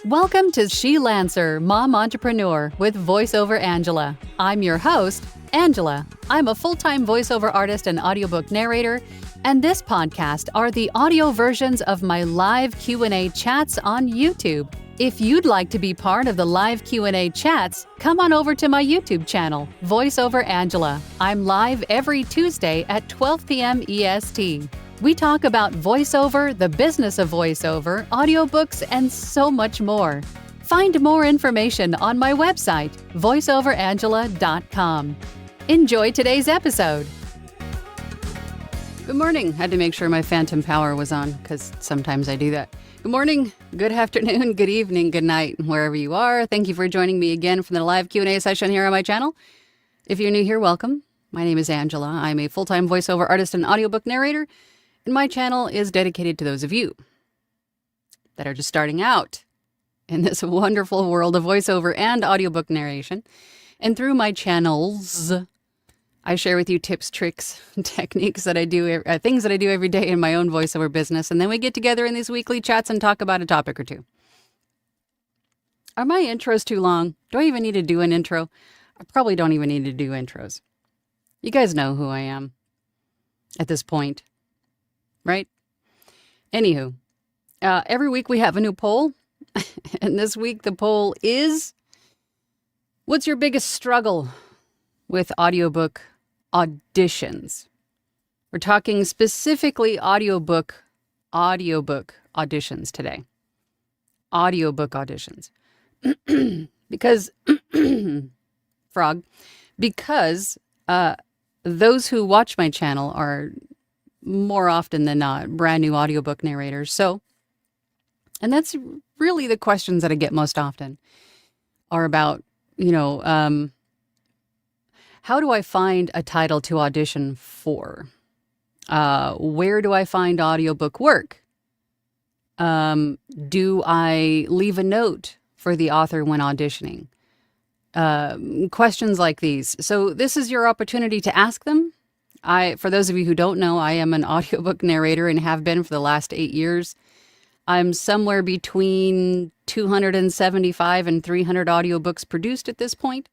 Welcome to She Lancer, Mom Entrepreneur with VoiceOver Angela. I'm your host, Angela. I'm a full-time voiceover artist and audiobook narrator, and this podcast are the audio versions of my live Q&A chats on YouTube. If you'd like to be part of the live Q&A chats, come on over to my YouTube channel, VoiceOver Angela. I'm live every Tuesday at 12 p.m. EST. We talk about voiceover, the business of voiceover, audiobooks, and so much more. Find more information on my website, voiceoverangela.com. Enjoy today's episode. Good morning. Had to make sure my phantom power was on because sometimes I do that. Good morning, good afternoon, good evening, good night, wherever you are. Thank you for joining me again for the live Q&A session here on my channel. If you're new here, welcome. My name is Angela. I'm a full-time voiceover artist and audiobook narrator. And my channel is dedicated to those of you that are just starting out in this wonderful world of voiceover and audiobook narration. And through my channels, I share with you tips, tricks, techniques that I do, things that I do every day in my own voiceover business. And then we get together in these weekly chats and talk about a topic or two. Are my intros too long? Do I even need to do an intro? I probably don't even need to do intros. You guys know who I am at this point. Right? Anywho, every week we have a new poll. And this week the poll is, what's your biggest struggle with audiobook auditions? We're talking specifically audiobook auditions today. Audiobook auditions. Because, because those who watch my channel are more often than not brand new audiobook narrators. And that's really the questions that I get most often are about, how do I find a title to audition for? Where do I find audiobook work? Do I leave a note for the author when auditioning? Questions like these. So this is your opportunity to ask them. For those of you who don't know, I am an audiobook narrator and have been for the last 8 years. I'm somewhere between 275 and 300 audiobooks produced at this point.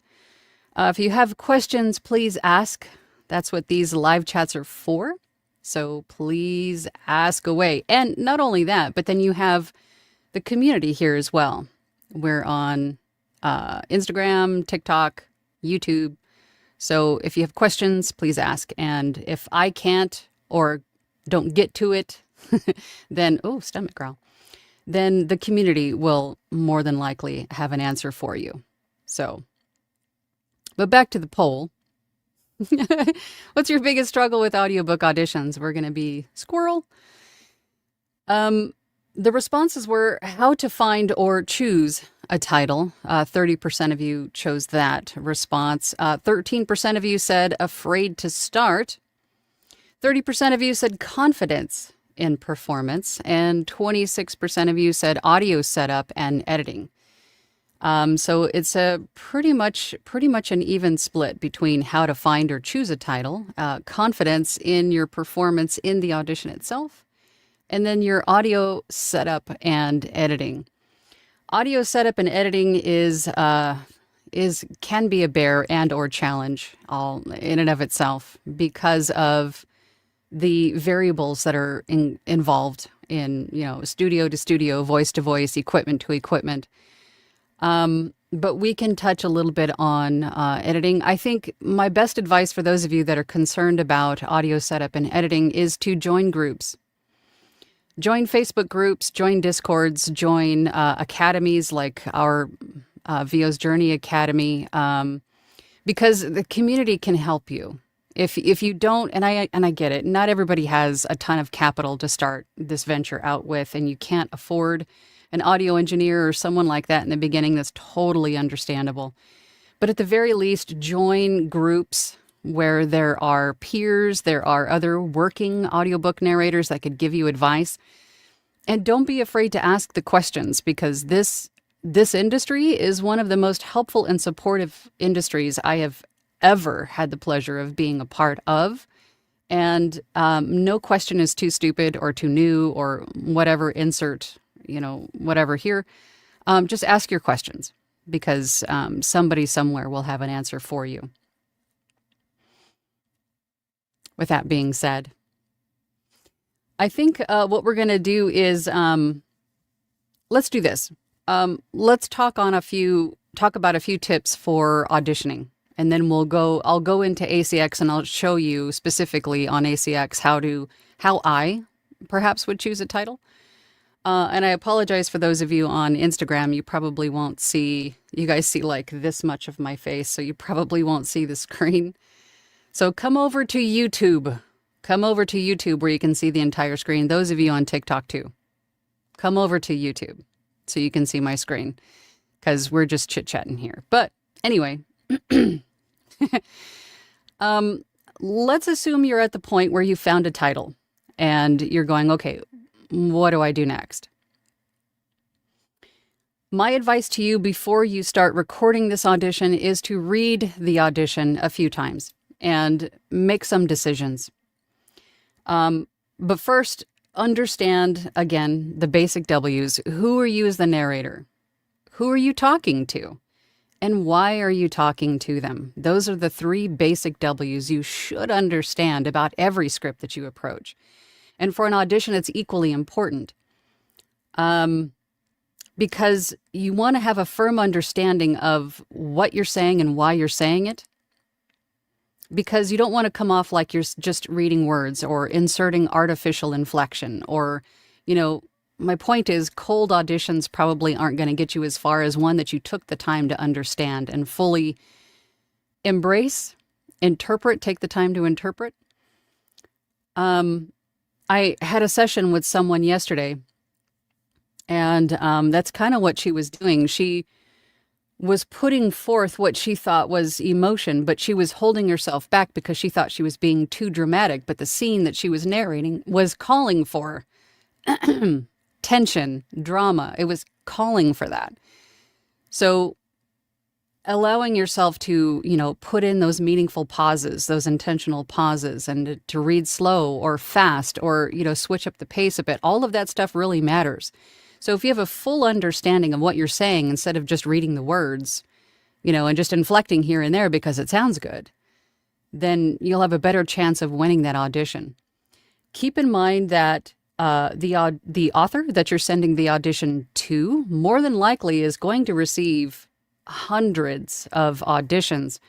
If you have questions, please ask. That's what these live chats are for. So please ask away. And not only that, but then you have the community here as well. We're on Instagram, TikTok, YouTube. So if you have questions, please ask. And if I can't or don't get to it, then, stomach growl, then the community will more than likely have an answer for you. So, but back to the poll. What's your biggest struggle with audiobook auditions? We're going to be squirrel. The responses were how to find or choose a title. 30% of you chose that response. 13% of you said afraid to start. 30% of you said confidence in performance. And 26% of you said audio setup and editing. So it's a pretty much an even split between how to find or choose a title, confidence in your performance in the audition itself, and then your audio setup and editing. Audio setup and editing can be a bear and or challenge all in and of itself because of the variables that are involved in, studio to studio, voice to voice, equipment to equipment. But we can touch a little bit on editing. I think my best advice for those of you that are concerned about audio setup and editing is to join groups. Join Facebook groups, join Discords, join academies like our VO's Journey Academy, because the community can help you. If you don't, and I get it, not everybody has a ton of capital to start this venture out with, and you can't afford an audio engineer or someone like that in the beginning. That's totally understandable. But at the very least, join groups where there are peers, there are other working audiobook narrators that could give you advice. And don't be afraid to ask the questions, because this industry is one of the most helpful and supportive industries I have ever had the pleasure of being a part of. And no question is too stupid or too new or whatever, insert, whatever here. Just ask your questions because somebody somewhere will have an answer for you. With that being said, I think what we're going to do is let's do this. Let's talk about a few tips for auditioning, and then I'll go into ACX and I'll show you specifically on ACX how I perhaps would choose a title. And I apologize for those of you on Instagram. You probably won't see, you guys see like this much of my face, so you probably won't see the screen. So come over to YouTube. Come over to YouTube where you can see the entire screen. Those of you on TikTok too. Come over to YouTube so you can see my screen because we're just chit-chatting here. But anyway, let's assume you're at the point where you found a title and you're going, okay, what do I do next? My advice to you before you start recording this audition is to read the audition a few times and make some decisions. But first, understand, again, the basic W's. Who are you as the narrator? Who are you talking to? And why are you talking to them? Those are the 3 basic W's you should understand about every script that you approach. And for an audition, it's equally important. Because you want to have a firm understanding of what you're saying and why you're saying it. Because you don't want to come off like you're just reading words or inserting artificial inflection or, my point is cold auditions probably aren't going to get you as far as one that you took the time to understand and fully embrace, interpret, take the time to interpret. I had a session with someone yesterday, and that's kind of what she was doing. She was putting forth what she thought was emotion, but she was holding herself back because she thought she was being too dramatic. But the scene that she was narrating was calling for tension, drama. It was calling for that. So allowing yourself to, put in those meaningful pauses, those intentional pauses, and to read slow or fast or, switch up the pace a bit, all of that stuff really matters. So if you have a full understanding of what you're saying instead of just reading the words, and just inflecting here and there because it sounds good, then you'll have a better chance of winning that audition. Keep in mind that the author that you're sending the audition to more than likely is going to receive hundreds of auditions.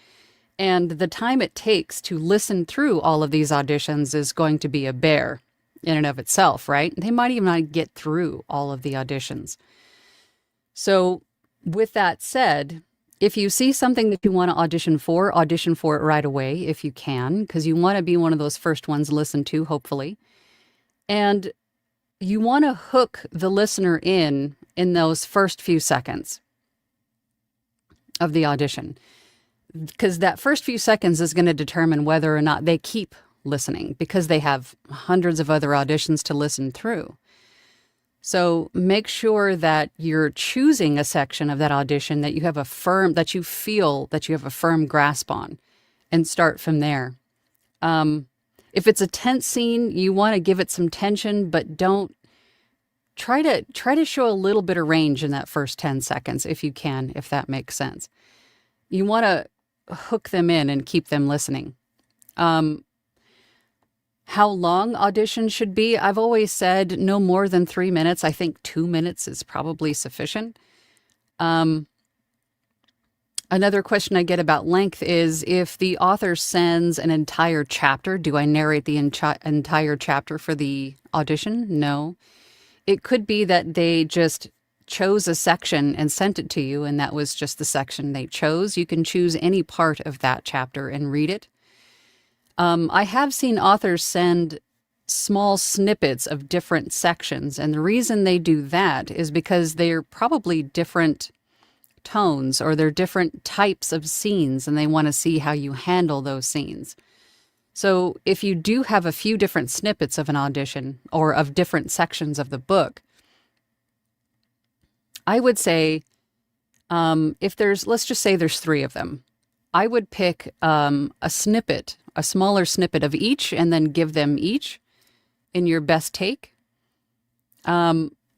And the time it takes to listen through all of these auditions is going to be a bear in and of itself, right? They might even not get through all of the auditions. So with that said, if you see something that you want to audition for it right away if you can, because you want to be one of those first ones listened to, hopefully. And you want to hook the listener in those first few seconds of the audition, because that first few seconds is going to determine whether or not they keep listening, because they have hundreds of other auditions to listen through. So make sure that you're choosing a section of that audition that you have that you feel that you have a firm grasp on, and start from there. If it's a tense scene, you want to give it some tension, but don't try to show a little bit of range in that first 10 seconds if you can, if that makes sense. You want to hook them in and keep them listening. How long auditions should be? I've always said no more than 3 minutes. I think 2 minutes is probably sufficient. Another question I get about length is if the author sends an entire chapter, do I narrate the entire chapter for the audition? No. It could be that they just chose a section and sent it to you, and that was just the section they chose. You can choose any part of that chapter and read it. I have seen authors send small snippets of different sections, and the reason they do that is because they're probably different tones or they're different types of scenes, and they want to see how you handle those scenes. So if you do have a few different snippets of an audition or of different sections of the book, I would say let's just say there's 3 of them. I would pick a smaller snippet of each, and then give them each in your best take.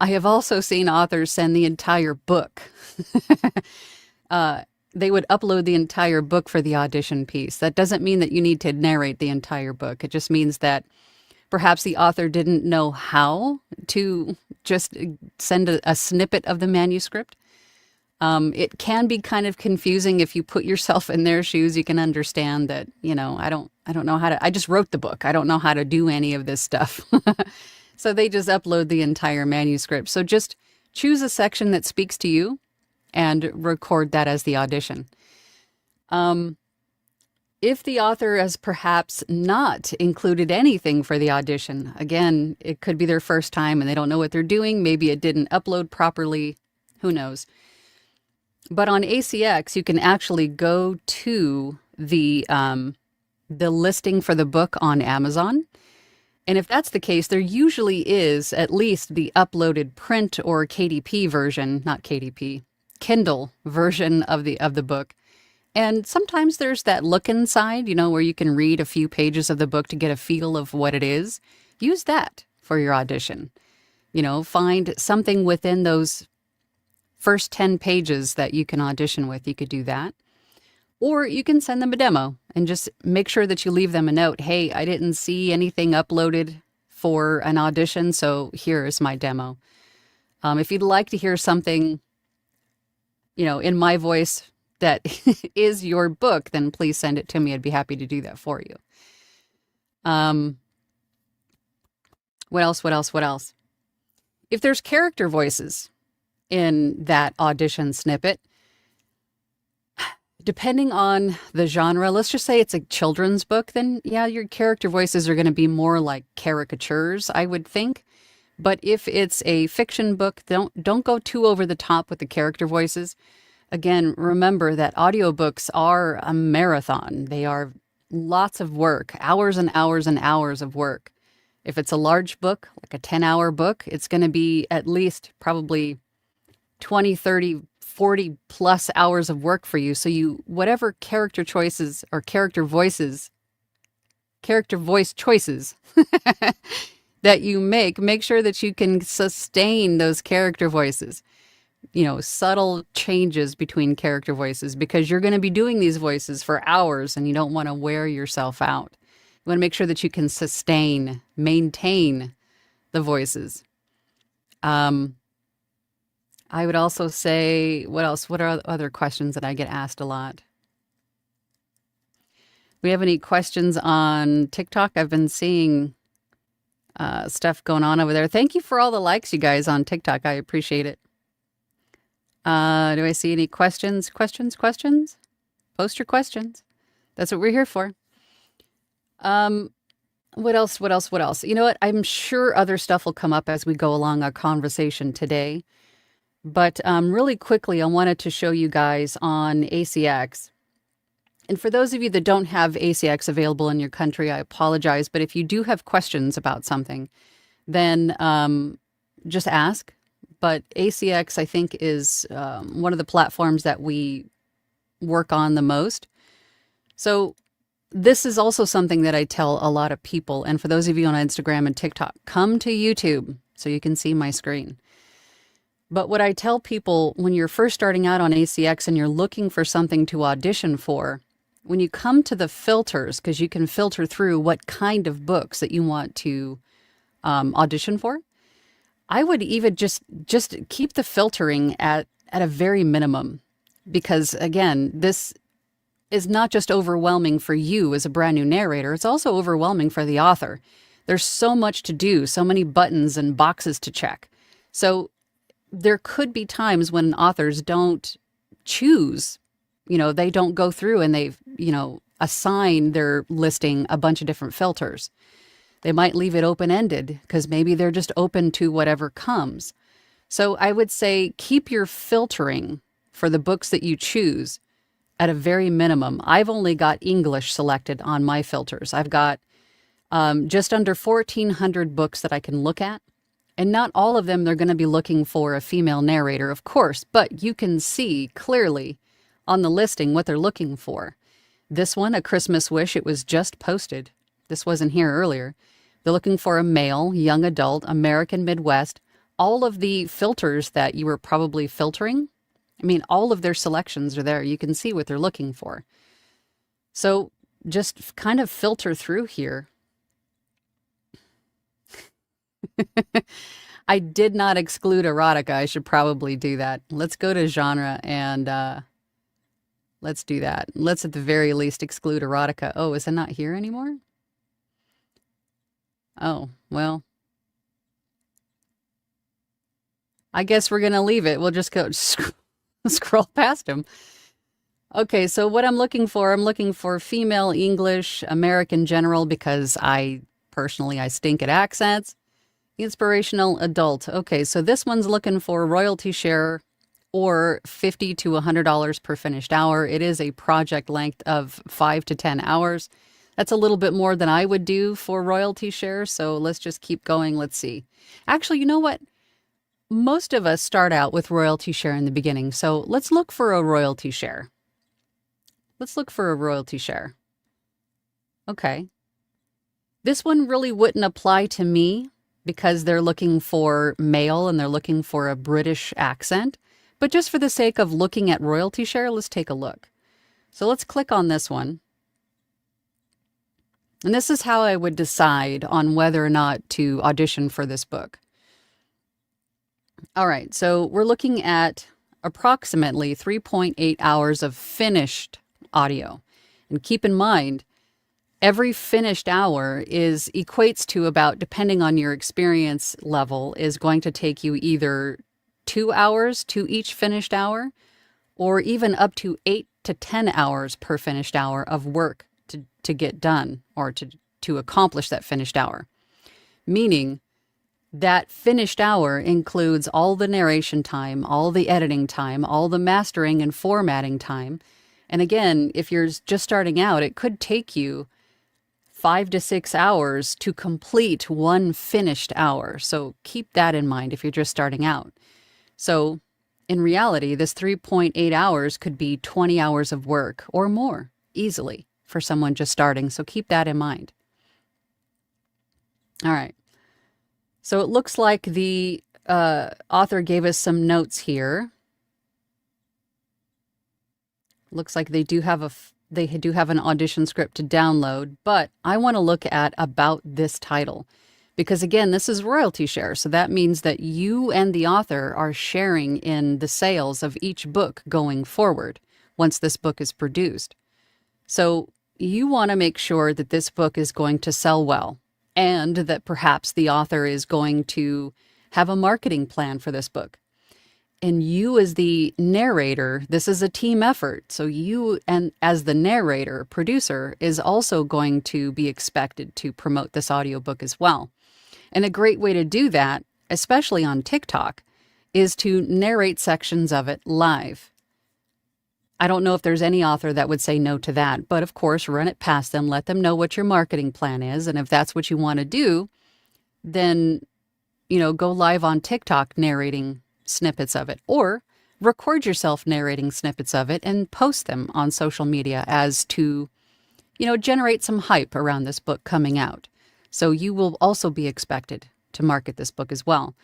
I have also seen authors send the entire book. They would upload the entire book for the audition piece. That doesn't mean that you need to narrate the entire book. It just means that perhaps the author didn't know how to just send a snippet of the manuscript. It can be kind of confusing if you put yourself in their shoes. You can understand that, I don't know how to, I just wrote the book. I don't know how to do any of this stuff. So they just upload the entire manuscript. So just choose a section that speaks to you and record that as the audition. If the author has perhaps not included anything for the audition, again, it could be their first time and they don't know what they're doing. Maybe it didn't upload properly. Who knows? But on ACX, you can actually go to the listing for the book on Amazon. And if that's the case, there usually is at least the uploaded print or KDP version, not KDP, Kindle version of the book. And sometimes there's that look inside, where you can read a few pages of the book to get a feel of what it is. Use that for your audition. Find something within those first 10 pages that you can audition with. You could do that. Or you can send them a demo and just make sure that you leave them a note. Hey, I didn't see anything uploaded for an audition, so here is my demo. If you'd like to hear something, in my voice that is your book, then please send it to me. I'd be happy to do that for you. What else? If there's character voices in that audition snippet, depending on the genre, let's just say it's a children's book, then yeah, your character voices are going to be more like caricatures, I would think. But if it's a fiction book, don't go too over the top with the character voices. Again, remember that audiobooks are a marathon. They are lots of work, hours and hours and hours of work. If it's a large book, like a 10-hour book, it's going to be at least probably 20, 30, 40 plus hours of work for you. So whatever character choices or character voice choices that you make sure that you can sustain those character voices. Subtle changes between character voices, because you're going to be doing these voices for hours and you don't want to wear yourself out. You want to make sure that you can maintain the voices. I would also say, what else? What are other questions that I get asked a lot? We have any questions on TikTok? I've been seeing stuff going on over there. Thank you for all the likes, you guys, on TikTok. I appreciate it. Do I see any questions? Questions? Post your questions. That's what we're here for. What else? You know what? I'm sure other stuff will come up as we go along our conversation today. But really quickly, I wanted to show you guys on ACX. And for those of you that don't have ACX available in your country, I apologize. But if you do have questions about something, then just ask. But ACX, I think, is one of the platforms that we work on the most. So this is also something that I tell a lot of people. And for those of you on Instagram and TikTok, come to YouTube so you can see my screen. But what I tell people when you're first starting out on ACX and you're looking for something to audition for, when you come to the filters, because you can filter through what kind of books that you want to audition for, I would even just keep the filtering at a very minimum. Because again, this is not just overwhelming for you as a brand new narrator, it's also overwhelming for the author. There's so much to do, so many buttons and boxes to check. So there could be times when authors don't choose, they don't go through and they, assign their listing a bunch of different filters. They might leave it open-ended because maybe they're just open to whatever comes. So I would say keep your filtering for the books that you choose at a very minimum. I've only got English selected on my filters. I've got just under 1,400 books that I can look at. And not all of them, they're going to be looking for a female narrator, of course, but you can see clearly on the listing what they're looking for. This one, A Christmas Wish, it was just posted. This wasn't here earlier. They're looking for a male, young adult, American Midwest, all of the filters that you were probably filtering, I mean, all of their selections are there. You can see what they're looking for. So just kind of filter through here. I did not exclude erotica. I should probably do that. Let's go to genre and let's do that. Let's at the very least exclude erotica. Oh, is it not here anymore? Oh, well, I guess we're going to leave it. We'll just go scroll past him. Okay, so what I'm looking for female English, American general, because I stink at accents. Inspirational adult. Okay, so this one's looking for royalty share or $50 to $100 per finished hour. It is a project length of 5 to 10 hours. That's a little bit more than I would do for royalty share, so let's just keep going. Let's see. Actually, you know what? Most of us start out with royalty share in the beginning, so let's look for a royalty share. Let's look for a royalty share. Okay. This one really wouldn't apply to me because they're looking for male and they're looking for a British accent. But just for the sake of looking at royalty share, let's take a look. So let's click on this one. And this is how I would decide on whether or not to audition for this book. All right, so we're looking at approximately 3.8 hours of finished audio. And keep in mind, every finished hour equates to about, depending on your experience level, is going to take you either 2 hours to each finished hour, or even up to 8 to 10 hours per finished hour of work to get done or to accomplish that finished hour. Meaning that finished hour includes all the narration time, all the editing time, all the mastering and formatting time. And again, if you're just starting out, it could take you 5 to 6 hours to complete one finished hour. So keep that in mind if you're just starting out. So in reality, this 3.8 hours could be 20 hours of work or more easily for someone just starting. So keep that in mind. All right. So it looks like the author gave us some notes here. Looks like they do have an audition script to download, but I want to look at about this title because again, this is royalty share. So that means that you and the author are sharing in the sales of each book going forward once this book is produced. So you want to make sure that this book is going to sell well and that perhaps the author is going to have a marketing plan for this book. And you as the narrator, this is a team effort. So you and as the narrator, producer, is also going to be expected to promote this audiobook as well. And a great way to do that, especially on TikTok, is to narrate sections of it live. I don't know if there's any author that would say no to that, but of course, run it past them, let them know what your marketing plan is. And if that's what you want to do, then, go live on TikTok narrating snippets of it, or record yourself narrating snippets of it and post them on social media as to, generate some hype around this book coming out. So you will also be expected to market this book as well.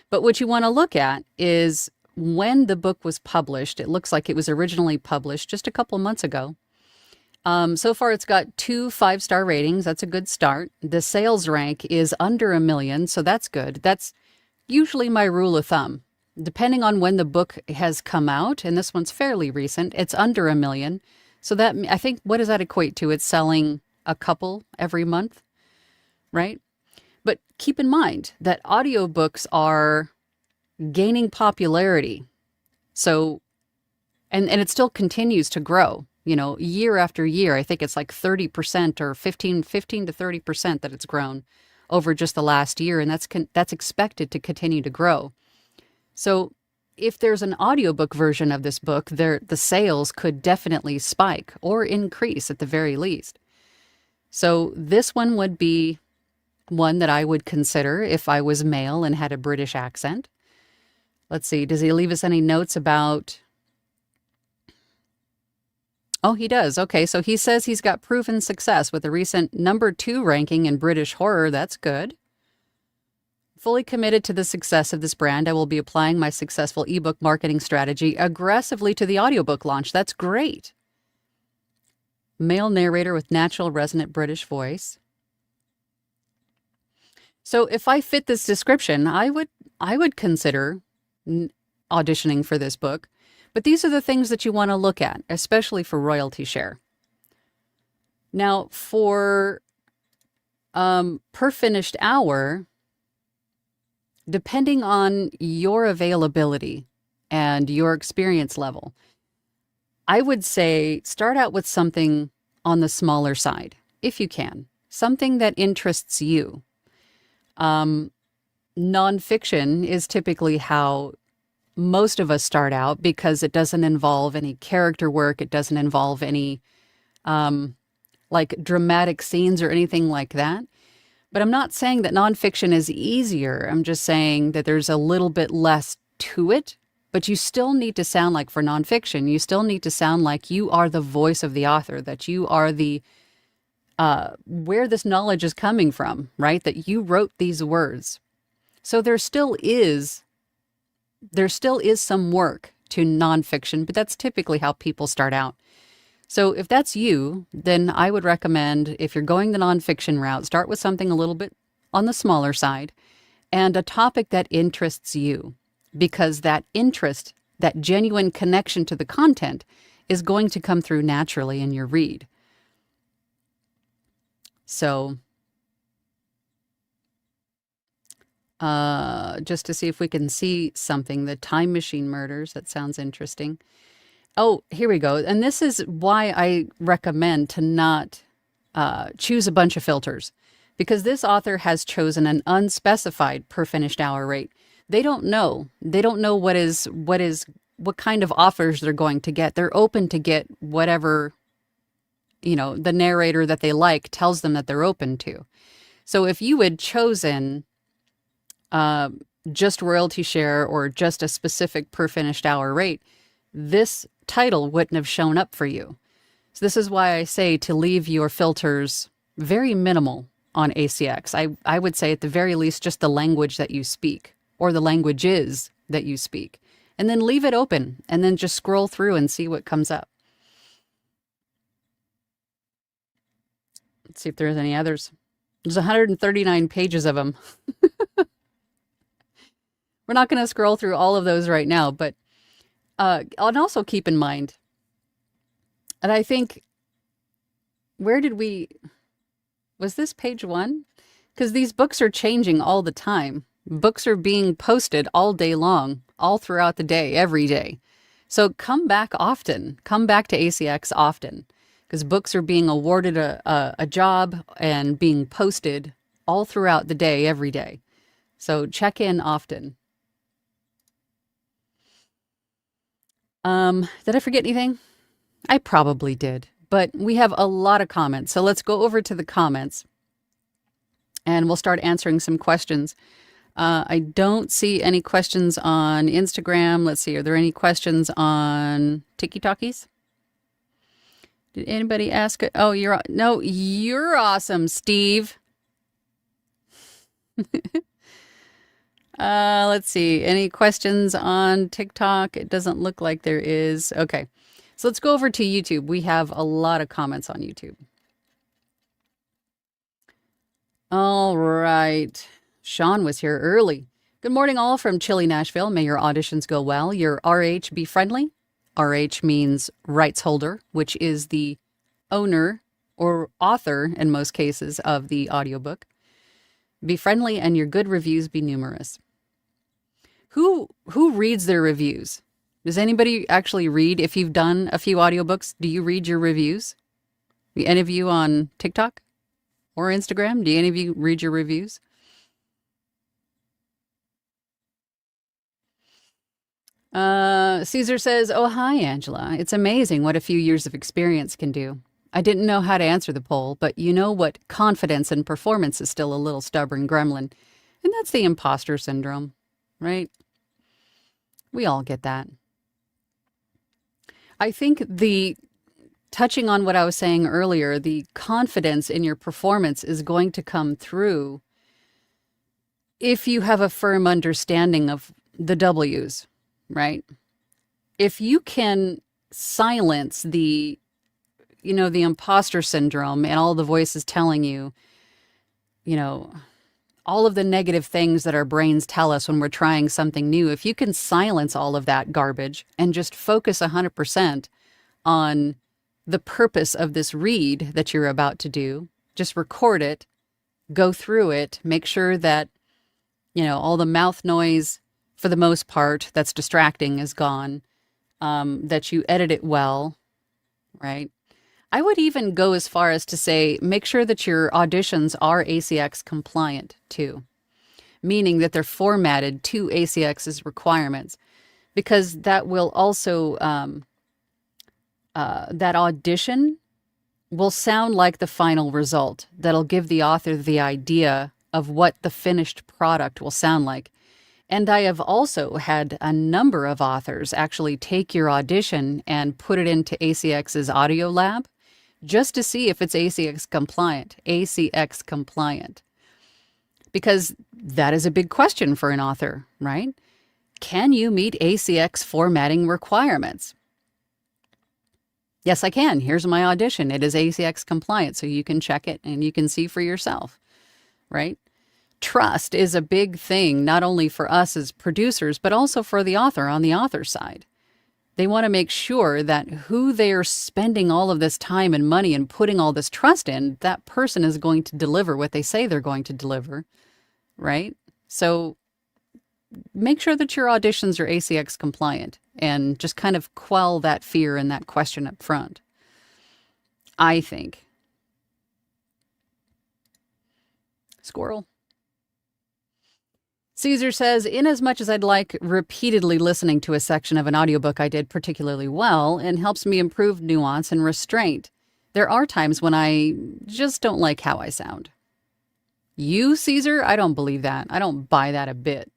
But what you want to look at is when the book was published. It looks like it was originally published just a couple months ago. So far, it's got 2 5-star ratings. That's a good start. The sales rank is under 1 million, so that's good. That's usually my rule of thumb. Depending on when the book has come out, and this one's fairly recent, it's under 1 million. So that, I think, what does that equate to? It's selling a couple every month, right? But keep in mind that audiobooks are gaining popularity. So, and it still continues to grow, year after year. I think it's like 30% or 15 to 30% that it's grown over just the last year. And that's expected to continue to grow. So if there's an audiobook version of this book, the sales could definitely spike or increase at the very least. So this one would be one that I would consider if I was male and had a British accent. Let's see, does he leave us any notes about... Oh, he does. Okay, so he says he's got proven success with a recent number 2 ranking in British horror. That's good. Fully committed to the success of this brand, I will be applying my successful ebook marketing strategy aggressively to the audiobook launch. That's great. Male narrator with natural, resonant British voice. So if I fit this description, I would consider auditioning for this book. But these are the things that you want to look at, especially for royalty share. Now, for per finished hour, depending on your availability and your experience level, I would say start out with something on the smaller side, if you can, something that interests you. Nonfiction is typically how most of us start out because it doesn't involve any character work. It doesn't involve any like dramatic scenes or anything like that. But I'm not saying that nonfiction is easier. I'm just saying that there's a little bit less to it. But you still need to sound like, for nonfiction, you still need to sound like you are the voice of the author, that you are the, where this knowledge is coming from, right? That you wrote these words. So there still is some work to nonfiction, but that's typically how people start out. So if that's you, then I would recommend, if you're going the nonfiction route, start with something a little bit on the smaller side and a topic that interests you. Because that interest, that genuine connection to the content is going to come through naturally in your read. So, just to see if we can see something, the Time Machine Murders, that sounds interesting. Oh, here we go. And this is why I recommend to not choose a bunch of filters, because this author has chosen an unspecified per finished hour rate. They don't know. They don't know what kind of offers they're going to get. They're open to get whatever, the narrator that they like tells them that they're open to. So if you had chosen just royalty share or just a specific per finished hour rate, this title wouldn't have shown up for you. So this is why I say to leave your filters very minimal on ACX. I would say at the very least just the language that you speak, or the languages that you speak, and then leave it open and then just scroll through and see what comes up. Let's see if there's any others. There's 139 pages of them. We're not going to scroll through all of those right now, but and also keep in mind, and I think, was this page 1? Because these books are changing all the time. Books are being posted all day long, all throughout the day, every day. So come back often. Come back to ACX often, because books are being awarded a job and being posted all throughout the day, every day. So check in often. Did I forget anything? I probably did, but we have a lot of comments. So let's go over to the comments and we'll start answering some questions. I don't see any questions on Instagram. Let's see. Are there any questions on TikTokies? Did anybody ask it? Oh, you're awesome, Steve. Let's see. Any questions on TikTok? It doesn't look like there is. Okay. So let's go over to YouTube. We have a lot of comments on YouTube. All right. Sean was here early. Good morning, all from chilly Nashville. May your auditions go well. Your RH be friendly. RH means rights holder, which is the owner or author, in most cases, of the audiobook. Be friendly and your good reviews be numerous. Who reads their reviews? Does anybody actually read? If you've done a few audiobooks, do you read your reviews? Any of you on TikTok or Instagram? Do any of you read your reviews? Caesar says, oh, hi, Angela. It's amazing what a few years of experience can do. I didn't know how to answer the poll, but you know what? Confidence and performance is still a little stubborn gremlin. And that's the imposter syndrome, right? We all get that. I think touching on what I was saying earlier, the confidence in your performance is going to come through if you have a firm understanding of the W's, right? If you can silence the, the imposter syndrome and all the voices telling you, you know, all of the negative things that our brains tell us when we're trying something new, if you can silence all of that garbage and just focus 100% on the purpose of this read that you're about to do, just record it, go through it, make sure that, all the mouth noise, for the most part, that's distracting is gone, that you edit it well, right? I would even go as far as to say, make sure that your auditions are ACX compliant too, meaning that they're formatted to ACX's requirements, because that will also, that audition will sound like the final result. That'll give the author the idea of what the finished product will sound like. And I have also had a number of authors actually take your audition and put it into ACX's audio lab just to see if it's ACX compliant. Because that is a big question for an author, right? Can you meet ACX formatting requirements? Yes, I can. Here's my audition. It is ACX compliant, so you can check it and you can see for yourself, right? Trust is a big thing, not only for us as producers, but also for the author on the author side. They want to make sure that who they're spending all of this time and money and putting all this trust in, that person is going to deliver what they say they're going to deliver, right? So make sure that your auditions are ACX compliant and just kind of quell that fear and that question up front, I think. Squirrel. Caesar says, in as much as I'd like repeatedly listening to a section of an audiobook I did particularly well and helps me improve nuance and restraint, there are times when I just don't like how I sound. You, Caesar? I don't believe that. I don't buy that a bit.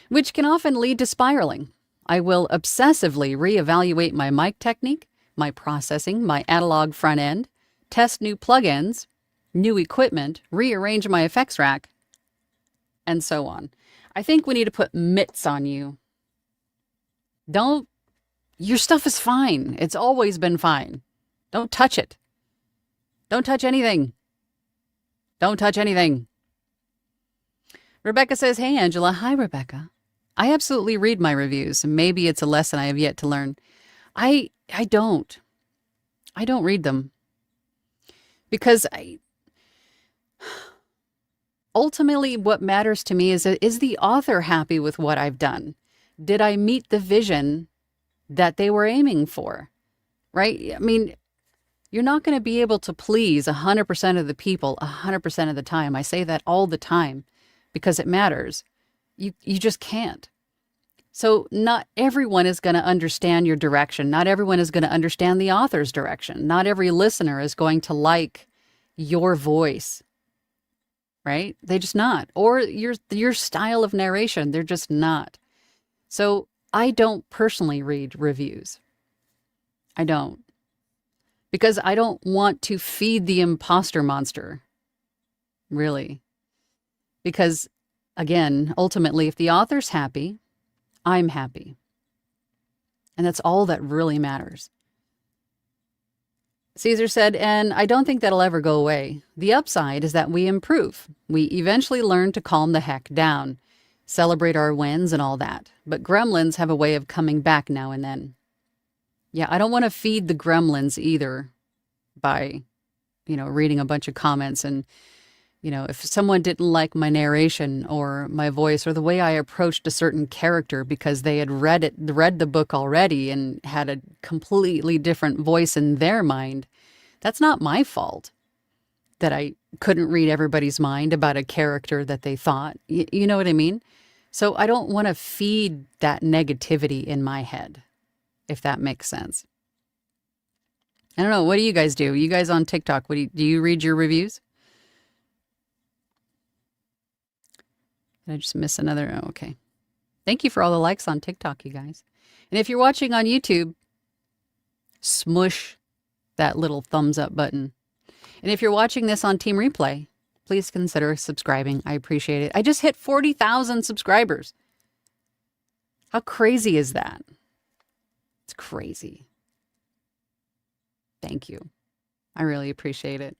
Which can often lead to spiraling. I will obsessively reevaluate my mic technique, my processing, my analog front end, test new plugins, new equipment, rearrange my effects rack, and so on. I think we need to put mitts on you. Your stuff is fine. It's always been fine. Don't touch it. Don't touch anything. Don't touch anything. Rebecca says, hey, Angela. Hi, Rebecca. I absolutely read my reviews. Maybe it's a lesson I have yet to learn. I don't. I don't read them. Because ultimately, what matters to me is the author happy with what I've done? Did I meet the vision that they were aiming for? Right? I mean, you're not going to be able to please 100% of the people 100% of the time. I say that all the time because it matters. You just can't. So not everyone is going to understand your direction. Not everyone is going to understand the author's direction. Not every listener is going to like your voice. Right? They're just not. Or your style of narration, they're just not. So I don't personally read reviews. I don't. Because I don't want to feed the imposter monster. Really. Because, again, ultimately, if the author's happy, I'm happy. And that's all that really matters. Caesar said, and I don't think that'll ever go away. The upside is that we improve. We eventually learn to calm the heck down, celebrate our wins and all that. But gremlins have a way of coming back now and then. Yeah, I don't want to feed the gremlins either by, reading a bunch of comments. And, if someone didn't like my narration or my voice or the way I approached a certain character because they had read the book already and had a completely different voice in their mind, that's not my fault that I couldn't read everybody's mind about a character that they thought. You know what I mean? So I don't want to feed that negativity in my head, if that makes sense. I don't know. What do you guys do? You guys on TikTok, do you read your reviews? Did I just miss another? Oh, okay. Thank you for all the likes on TikTok, you guys. And if you're watching on YouTube, smush that little thumbs up button. And if you're watching this on Team Replay, please consider subscribing. I appreciate it. I just hit 40,000 subscribers. How crazy is that? It's crazy. Thank you. I really appreciate it.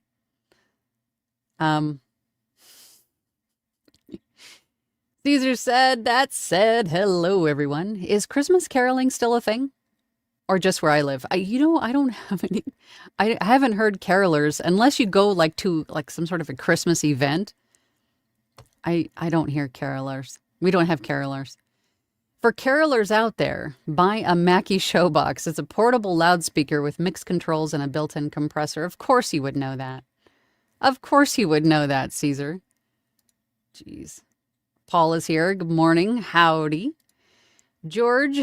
Caesar said, that said, hello, everyone. Is Christmas caroling still a thing? Or just where I live? I don't have any. I haven't heard carolers unless you go to some sort of a Christmas event. I don't hear carolers. We don't have carolers. For carolers out there, buy a Mackie Showbox. It's a portable loudspeaker with mixed controls and a built-in compressor. Of course you would know that. Of course you would know that, Caesar. Jeez. Paul is here. Good morning. Howdy. George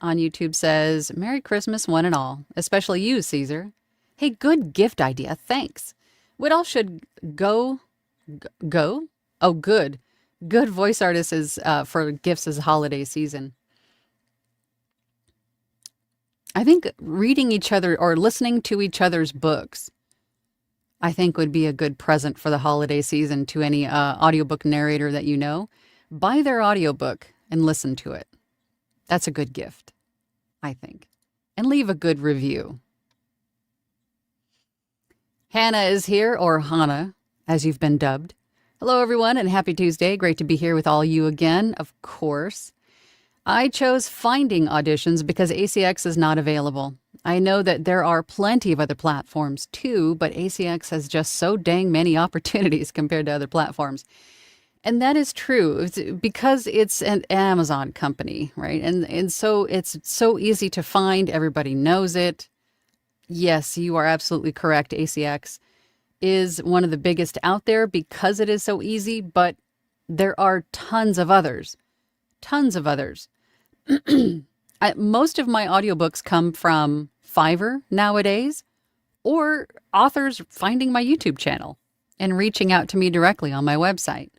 on YouTube says, Merry Christmas, one and all. Especially you, Caesar. Hey, good gift idea. Thanks. What else should go? Oh, good. Good voice artists is for gifts as holiday season. I think reading each other or listening to each other's books, I think would be a good present for the holiday season to any audiobook narrator that you know. Buy their audiobook and listen to it. That's a good gift, I think. And leave a good review. Hannah is here, or Hannah, as you've been dubbed. Hello, everyone, and happy Tuesday. Great to be here with all you again, of course. I chose Finding Auditions because ACX is not available. I know that there are plenty of other platforms too, but ACX has just so dang many opportunities compared to other platforms. And that is true. It's because it's an Amazon company, right? And so it's so easy to find. Everybody knows it. Yes, you are absolutely correct. ACX is one of the biggest out there because it is so easy, but there are tons of others. Tons of others. Most of my audiobooks come from Fiverr nowadays, or authors finding my YouTube channel and reaching out to me directly on my website.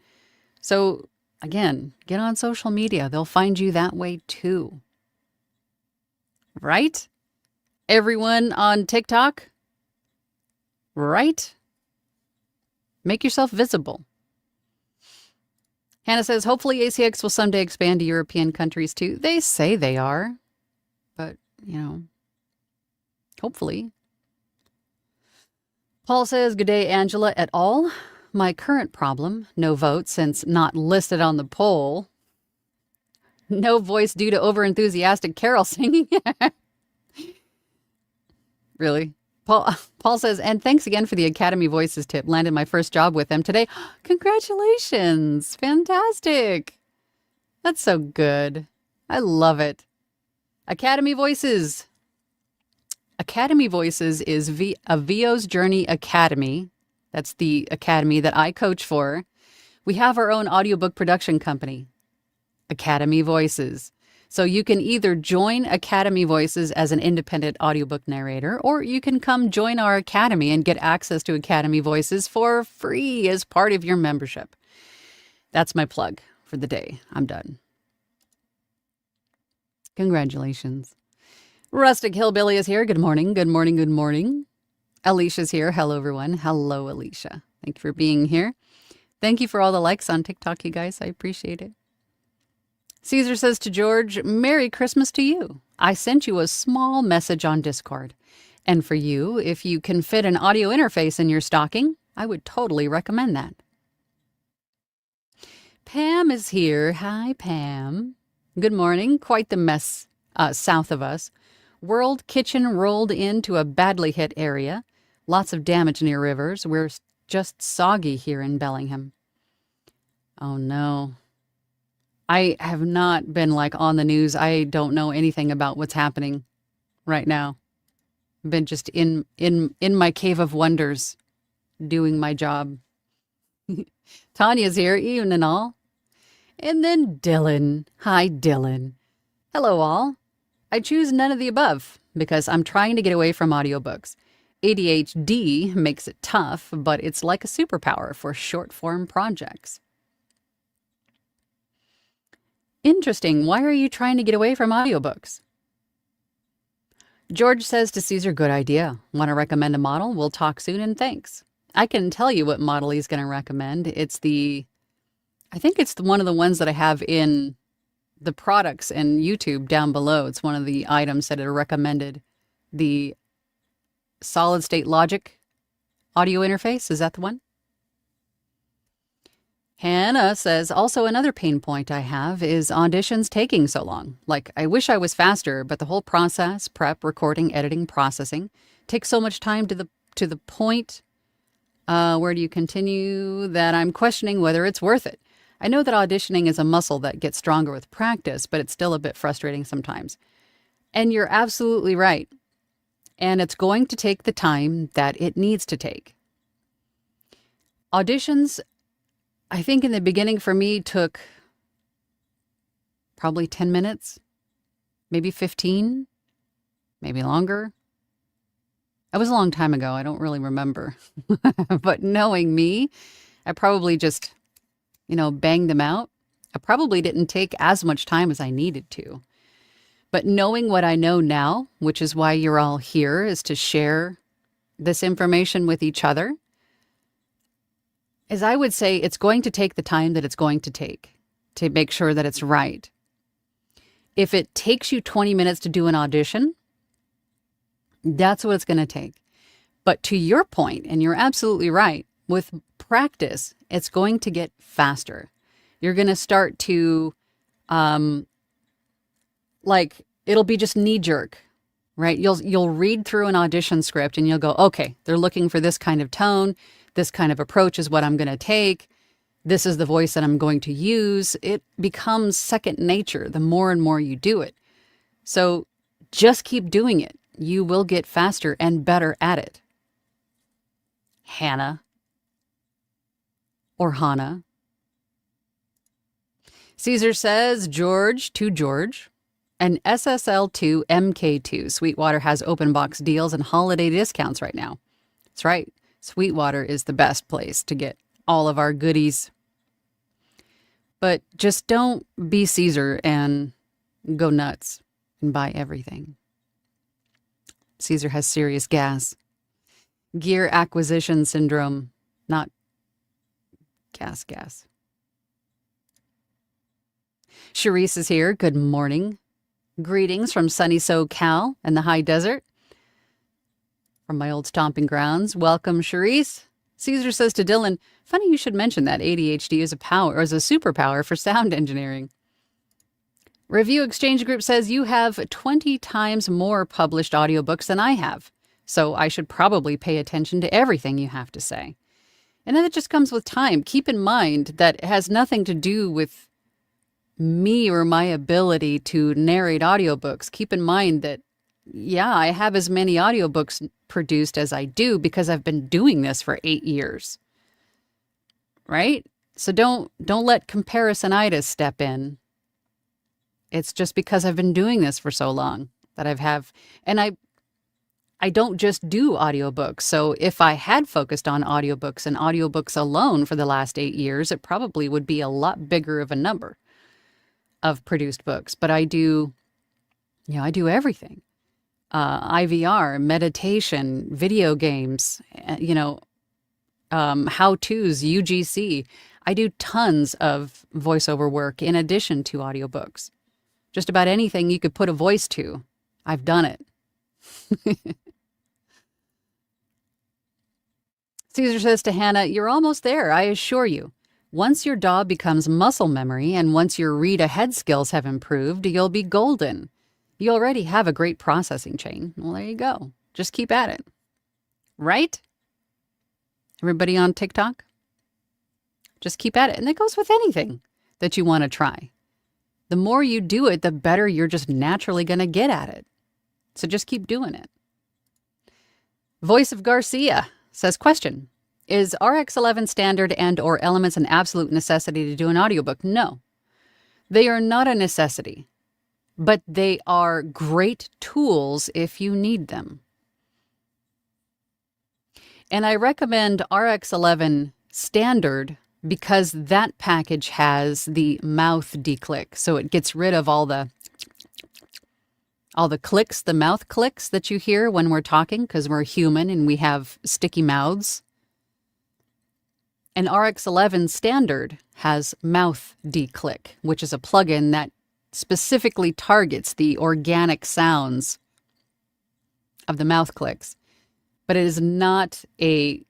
So again, get on social media. They'll find you that way too. Right? Everyone on TikTok? Right? Make yourself visible. Hannah says, hopefully ACX will someday expand to European countries too. They say they are, but, hopefully. Paul says, good day, Angela et al. My current problem, no vote since not listed on the poll. No voice due to overenthusiastic carol singing. Really? Paul says, and thanks again for the Academy Voices tip. Landed my first job with them today. Congratulations. Fantastic. That's so good. I love it. Academy Voices. Academy Voices is a VO's Journey Academy. That's the academy that I coach for. We have our own audiobook production company, Academy Voices. So you can either join Academy Voices as an independent audiobook narrator, or you can come join our academy and get access to Academy Voices for free as part of your membership. That's my plug for the day. I'm done. Congratulations. Rustic Hillbilly is here. Good morning. Good morning. Good morning. Alicia's here. Hello, everyone. Hello, Alicia. Thank you for being here. Thank you for all the likes on TikTok, you guys. I appreciate it. Caesar says to George, Merry Christmas to you. I sent you a small message on Discord. And for you, if you can fit an audio interface in your stocking, I would totally recommend that. Pam is here. Hi, Pam. Good morning. Quite the mess south of us. World Kitchen rolled into a badly hit area. Lots of damage near rivers. We're just soggy here in Bellingham. Oh, no. I have not been on the news. I don't know anything about what's happening right now. I've been just in my cave of wonders, doing my job. Tanya's here, even and all. And then Dylan. Hi, Dylan. Hello, all. I choose none of the above because I'm trying to get away from audiobooks. ADHD makes it tough, but it's like a superpower for short-form projects. Interesting. Why are you trying to get away from audiobooks? George says to Caesar, good idea. Want to recommend a model? We'll talk soon and thanks. I can tell you what model he's going to recommend. I think it's one of the ones that I have in the products and YouTube down below. It's one of the items that are recommended. The solid state logic audio interface. Is that the one? Hannah says, also another pain point I have is auditions taking so long. Like, I wish I was faster, but the whole process, prep, recording, editing, processing, takes so much time to the point where do you continue that I'm questioning whether it's worth it. I know that auditioning is a muscle that gets stronger with practice, but it's still a bit frustrating sometimes. And you're absolutely right. And it's going to take the time that it needs to take. Auditions, I think in the beginning for me, took probably 10 minutes, maybe 15, maybe longer. It was a long time ago. I don't really remember. But knowing me, I probably just, banged them out. I probably didn't take as much time as I needed to. But knowing what I know now, which is why you're all here, is to share this information with each other, is I would say it's going to take the time that it's going to take to make sure that it's right. If it takes you 20 minutes to do an audition, that's what it's going to take. But to your point, and you're absolutely right, with practice, it's going to get faster. You're going to start to, it'll be just knee jerk, right? You'll read through an audition script and you'll go, okay, they're looking for this kind of tone. This kind of approach is what I'm going to take. This is the voice that I'm going to use. It becomes second nature the more and more you do it. So just keep doing it. You will get faster and better at it. Hannah or Hannah. Caesar says, George to George. And SSL2 MK2. Sweetwater has open box deals and holiday discounts right now. That's right. Sweetwater is the best place to get all of our goodies. But just don't be Caesar and go nuts and buy everything. Caesar has serious gas. Gear acquisition syndrome, not gas. Charisse is here. Good morning. Greetings from sunny SoCal and the high desert. From my old stomping grounds. Welcome, Charisse. Caesar says to Dylan, funny you should mention that ADHD is a superpower for sound engineering. Review Exchange Group says you have 20 times more published audiobooks than I have, so I should probably pay attention to everything you have to say. And that just comes with time. Keep in mind that it has nothing to do with me or my ability to narrate audiobooks. Keep in mind that, yeah, I have as many audiobooks produced as I do because I've been doing this for 8 years. Right? So don't let comparisonitis step in. It's just because I've been doing this for so long that and I don't just do audiobooks. So if I had focused on audiobooks and audiobooks alone for the last 8 years, it probably would be a lot bigger of a number of produced books. But I do everything. IVR, meditation, video games, how-tos, UGC. I do tons of voiceover work in addition to audiobooks. Just about anything you could put a voice to, I've done it. Caesar says to Hannah, you're almost there, I assure you. Once your DAW becomes muscle memory and once your read-ahead skills have improved, you'll be golden. You already have a great processing chain. Well, there you go. Just keep at it. Right? Everybody on TikTok? Just keep at it. And that goes with anything that you want to try. The more you do it, the better you're just naturally going to get at it. So just keep doing it. Voice of Garcia says, question, is RX11 standard and or elements an absolute necessity to do an audiobook? No, they are not a necessity, but they are great tools if you need them. And I recommend RX11 standard because that package has the mouth declick. So it gets rid of all the clicks, the mouth clicks that you hear when we're talking, because we're human and we have sticky mouths. And RX11 Standard has Mouth Declick, which is a plugin that specifically targets the organic sounds of the mouth clicks. But it is not a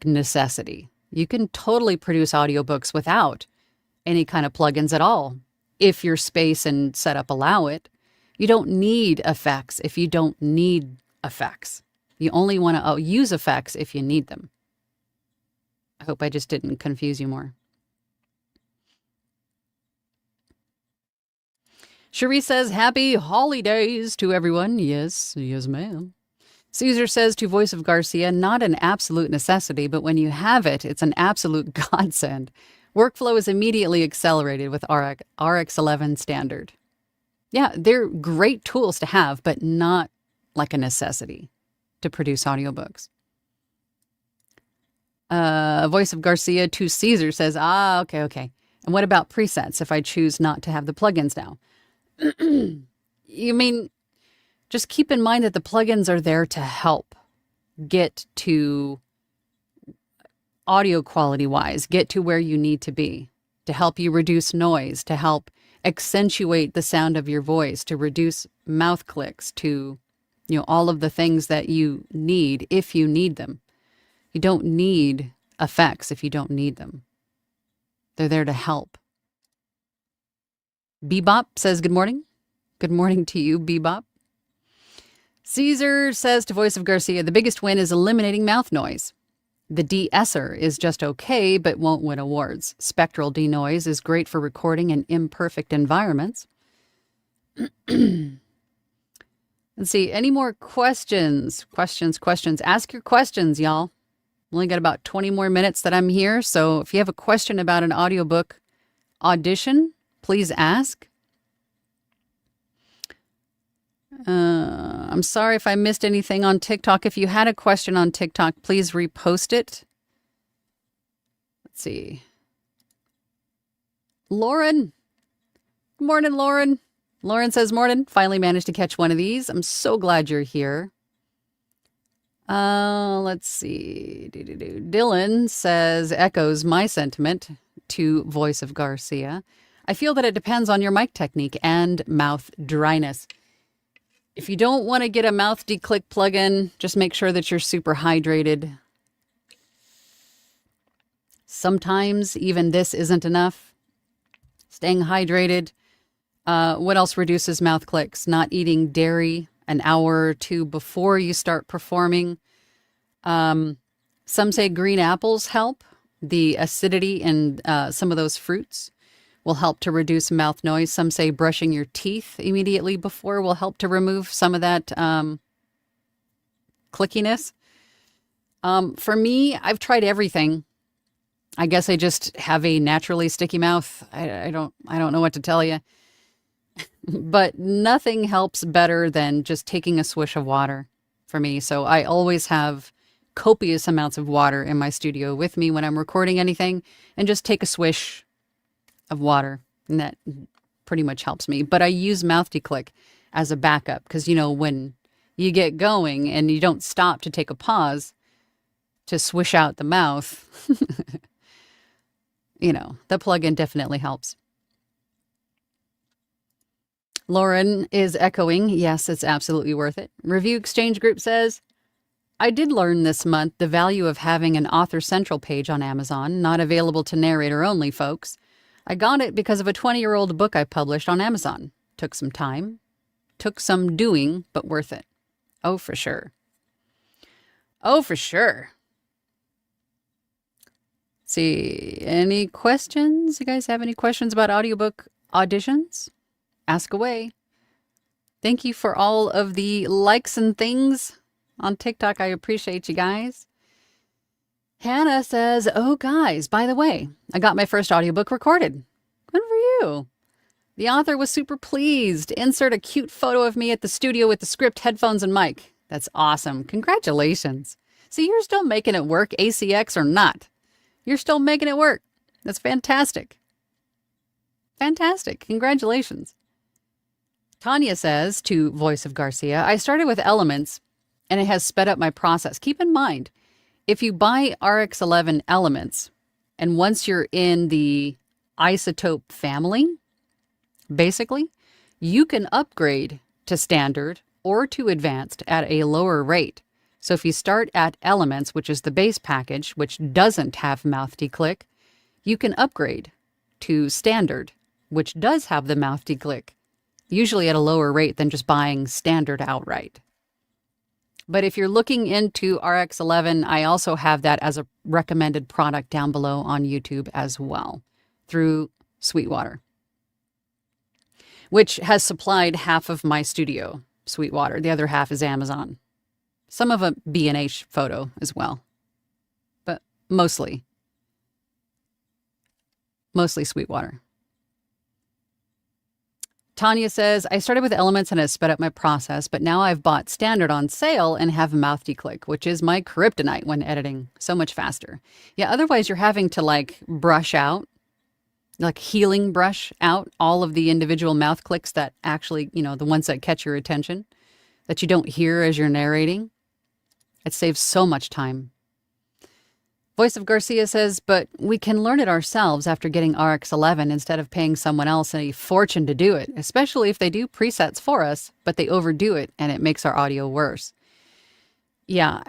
necessity. You can totally produce audiobooks without any kind of plugins at all, if your space and setup allow it. You don't need effects if you don't need effects. You only want to use effects if you need them. I hope I just didn't confuse you more. Cherie says, happy holidays to everyone. Yes, yes, ma'am. Caesar says to Voice of Garcia, not an absolute necessity, but when you have it, it's an absolute godsend. Workflow is immediately accelerated with RX11 Standard. Yeah, they're great tools to have, but not like a necessity to produce audiobooks. Voice of Garcia to Caesar says, okay. And what about presets if I choose not to have the plugins now? You mean, just keep in mind that the plugins are there to help get to audio quality wise, get to where you need to be, to help you reduce noise, to help accentuate the sound of your voice, to reduce mouth clicks, to, all of the things that you need if you need them. You don't need effects if you don't need them. They're there to help. Bebop says, good morning. Good morning to you, Bebop. Caesar says to Voice of Garcia, the biggest win is eliminating mouth noise. The de-esser is just okay, but won't win awards. Spectral denoise is great for recording in imperfect environments. Let's see, any more questions? Questions. Ask your questions, y'all. Only got about 20 more minutes that I'm here, so if you have a question about an audiobook audition, please ask. I'm sorry if I missed anything on TikTok. If you had a question on TikTok, please repost it. Let's see. Lauren. Good morning, Lauren. Lauren says, morning. Finally managed to catch one of these. I'm so glad you're here. Let's see. Dylan says, echoes my sentiment to Voice of Garcia. I feel that it depends on your mic technique and mouth dryness. If you don't want to get a mouth declick plugin, just make sure that you're super hydrated. Sometimes even this isn't enough. Staying hydrated. What else reduces mouth clicks? Not eating dairy an hour or two before you start performing. Some say green apples help. The acidity in some of those fruits will help to reduce mouth noise. Some say brushing your teeth immediately before will help to remove some of that clickiness. For me, I've tried everything. I guess I just have a naturally sticky mouth. I don't know what to tell you. But nothing helps better than just taking a swish of water for me. So I always have copious amounts of water in my studio with me when I'm recording anything, and just take a swish of water, and that pretty much helps me. But I use mouth declick as a backup because, when you get going and you don't stop to take a pause to swish out the mouth, the plugin definitely helps. Lauren is echoing, yes, it's absolutely worth it. Review Exchange Group says, I did learn this month the value of having an Author Central page on Amazon, not available to narrator only folks. I got it because of a 20-year-old book I published on Amazon. Took some time, took some doing, but worth it. Oh, for sure. Oh, for sure. Let's see, any questions? You guys have any questions about audiobook auditions? Ask away. Thank you for all of the likes and things on TikTok. I appreciate you guys. Hannah says, oh, guys, by the way, I got my first audiobook recorded. Good for you. The author was super pleased. Insert a cute photo of me at the studio with the script, headphones, and mic. That's awesome. Congratulations. See, you're still making it work, ACX or not. You're still making it work. That's fantastic. Fantastic. Congratulations. Tanya says to Voice of Garcia, I started with Elements and it has sped up my process. Keep in mind, if you buy RX11 Elements, And once you're in the isotope family, basically, you can upgrade to standard or to advanced at a lower rate. So if you start at Elements, which is the base package, which doesn't have mouth declick, you can upgrade to standard, which does have the mouth declick, usually at a lower rate than just buying standard outright. But if you're looking into RX11, I also have that as a recommended product down below on YouTube as well through Sweetwater, which has supplied half of my studio, Sweetwater. The other half is Amazon. Some of a B&H photo as well, but mostly Sweetwater. Tanya says, I started with Elements and has sped up my process, but now I've bought standard on sale and have mouth declick, which is my kryptonite when editing. So much faster. Yeah, otherwise you're having to like brush out, like healing brush out all of the individual mouth clicks that actually, you know, the ones that catch your attention that you don't hear as you're narrating. It saves so much time. Voice of Garcia says, but we can learn it ourselves after getting RX11 instead of paying someone else a fortune to do it, especially if they do presets for us, but they overdo it and it makes our audio worse. Yeah,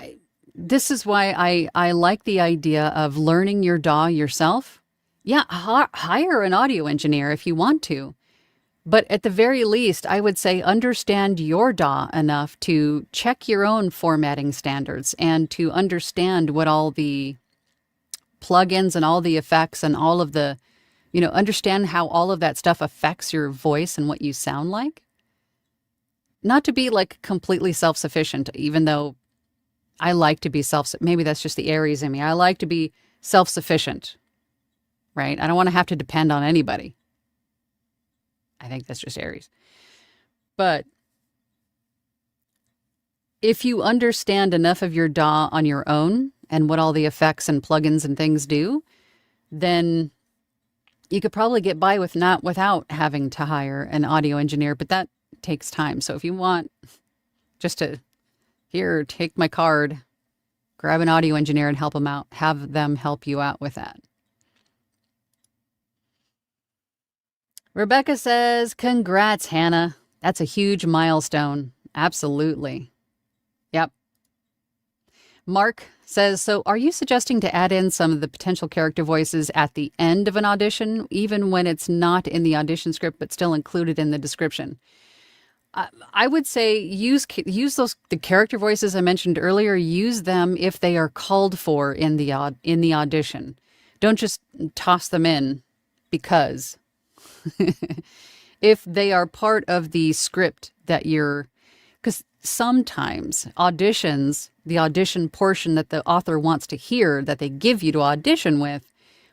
this is why I like the idea of learning your DAW yourself. Yeah, hire an audio engineer if you want to. But at the very least, I would say understand your DAW enough to check your own formatting standards and to understand what all the plugins and all the effects and all of the, you know, understand how all of that stuff affects your voice and what you sound like. Not to be like completely self-sufficient, even though I like to be maybe that's just the Aries in me. I like to be self-sufficient, right? I don't want to have to depend on anybody. I think that's just Aries. But if you understand enough of your DAW on your own and what all the effects and plugins and things do, then you could probably get by without having to hire an audio engineer, but that takes time. So if you want just to, here, take my card, grab an audio engineer and help them out, have them help you out with that. Rebecca says, congrats, Hannah. That's a huge milestone. Absolutely. Yep. Mark says, so are you suggesting to add in some of the potential character voices at the end of an audition, even when it's not in the audition script, but still included in the description? I would say use the character voices I mentioned earlier. Use them if they are called for in the audition. Don't just toss them in because if they are part of the script that because sometimes auditions, the audition portion that the author wants to hear that they give you to audition with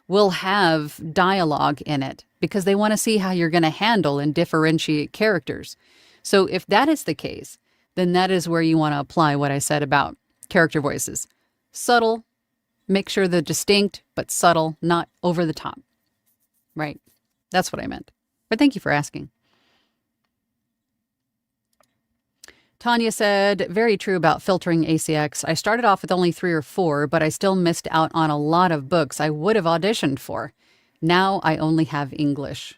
will have dialogue in it because they want to see how you're going to handle and differentiate characters. So if that is the case, then that is where you want to apply what I said about character voices. Subtle, make sure they're distinct, but subtle, not over the top. Right? That's what I meant. But thank you for asking. Tanya said, very true about filtering ACX. I started off with only 3 or 4, but I still missed out on a lot of books I would have auditioned for. Now I only have English.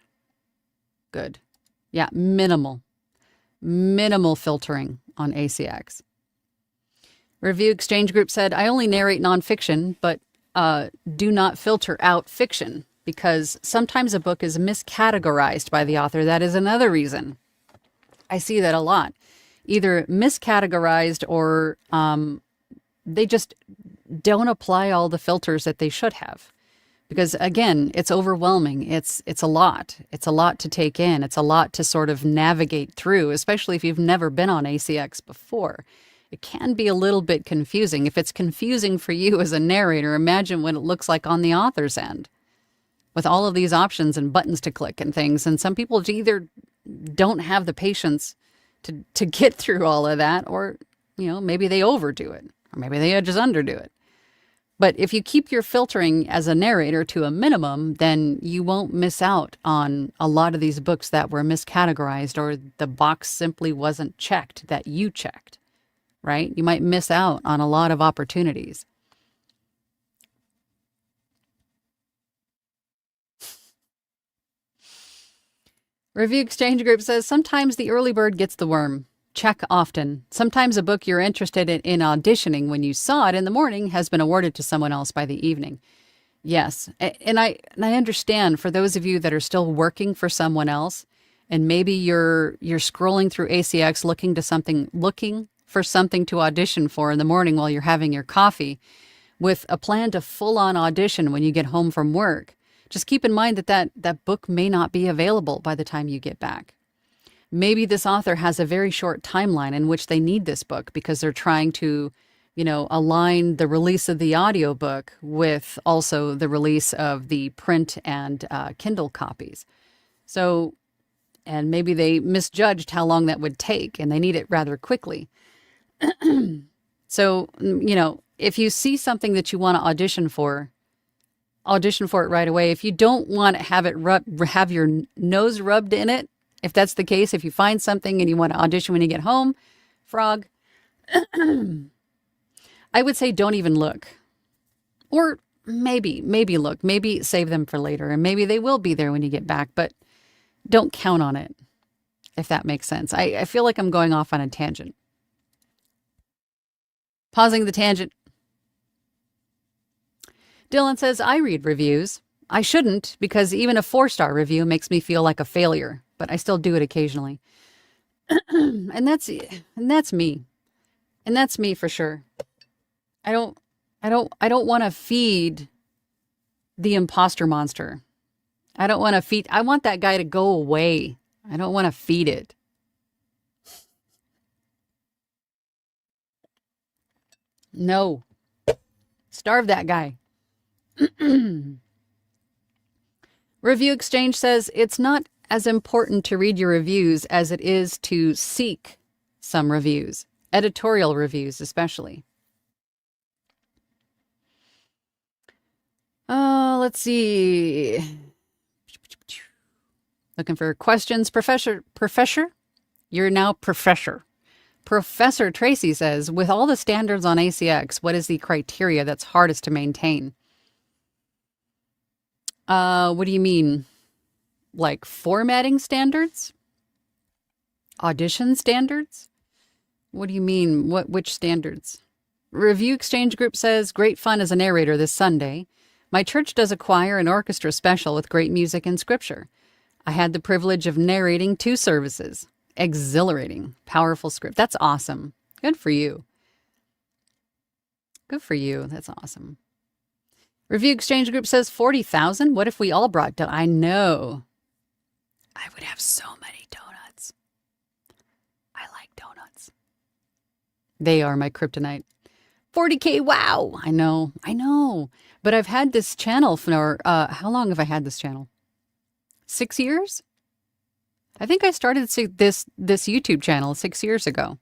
Good. Yeah, minimal filtering on ACX. Review Exchange Group said, I only narrate nonfiction, but do not filter out fiction because sometimes a book is miscategorized by the author. That is another reason. I see that a lot. Either miscategorized or they just don't apply all the filters that they should have. Because again, it's overwhelming. It's a lot. It's a lot to take in. It's a lot to sort of navigate through, especially if you've never been on ACX before. It can be a little bit confusing. If it's confusing for you as a narrator, imagine what it looks like on the author's end with all of these options and buttons to click and things. And some people either don't have the patience to get through all of that, or, you know, maybe they overdo it, or maybe they just underdo it. But if you keep your filtering as a narrator to a minimum, then you won't miss out on a lot of these books that were miscategorized or the box simply wasn't checked that you checked, right? You might miss out on a lot of opportunities. Review Exchange Group says, sometimes the early bird gets the worm. Check often. Sometimes a book you're interested in auditioning when you saw it in the morning has been awarded to someone else by the evening. Yes, and I understand for those of you that are still working for someone else, and maybe you're scrolling through ACX looking for something to audition for in the morning while you're having your coffee, with a plan to full-on audition when you get home from work. Just keep in mind that book may not be available by the time you get back. Maybe this author has a very short timeline in which they need this book because they're trying to, align the release of the audiobook with also the release of the print and Kindle copies. So, and maybe they misjudged how long that would take and they need it rather quickly. So, if you see something that you want to audition for it right away. If you don't want to have your nose rubbed in it, if that's the case, if you find something and you want to audition when you get home, frog, I would say don't even look. Or maybe look, maybe save them for later, and maybe they will be there when you get back, but don't count on it, if that makes sense. I feel like I'm going off on a tangent. Pausing the tangent. Dylan says, I read reviews. I shouldn't, because even a 4-star review makes me feel like a failure, but I still do it occasionally. and that's me. And that's me for sure. I don't want to feed the imposter monster. I want that guy to go away. I don't want to feed it. No. Starve that guy. Review Exchange says, it's not as important to read your reviews as it is to seek some reviews, editorial reviews especially. Let's see. Looking for questions. Professor? You're now Professor. Professor Tracy says, with all the standards on ACX, what is the criteria that's hardest to maintain? What do you mean? Like formatting standards? Audition standards? What do you mean? Which standards? Review Exchange Group says, great fun as a narrator this Sunday. My church does a choir and orchestra special with great music and scripture. I had the privilege of narrating 2 services. Exhilarating, powerful script. That's awesome. Good for you. Good for you. That's awesome. Review Exchange Group says 40,000. What if we all brought donuts? I know. I would have so many donuts. I like donuts. They are my kryptonite. 40K. Wow. I know. But I've had this channel for, how long have I had this channel? 6 years? I think I started this YouTube channel 6 years ago.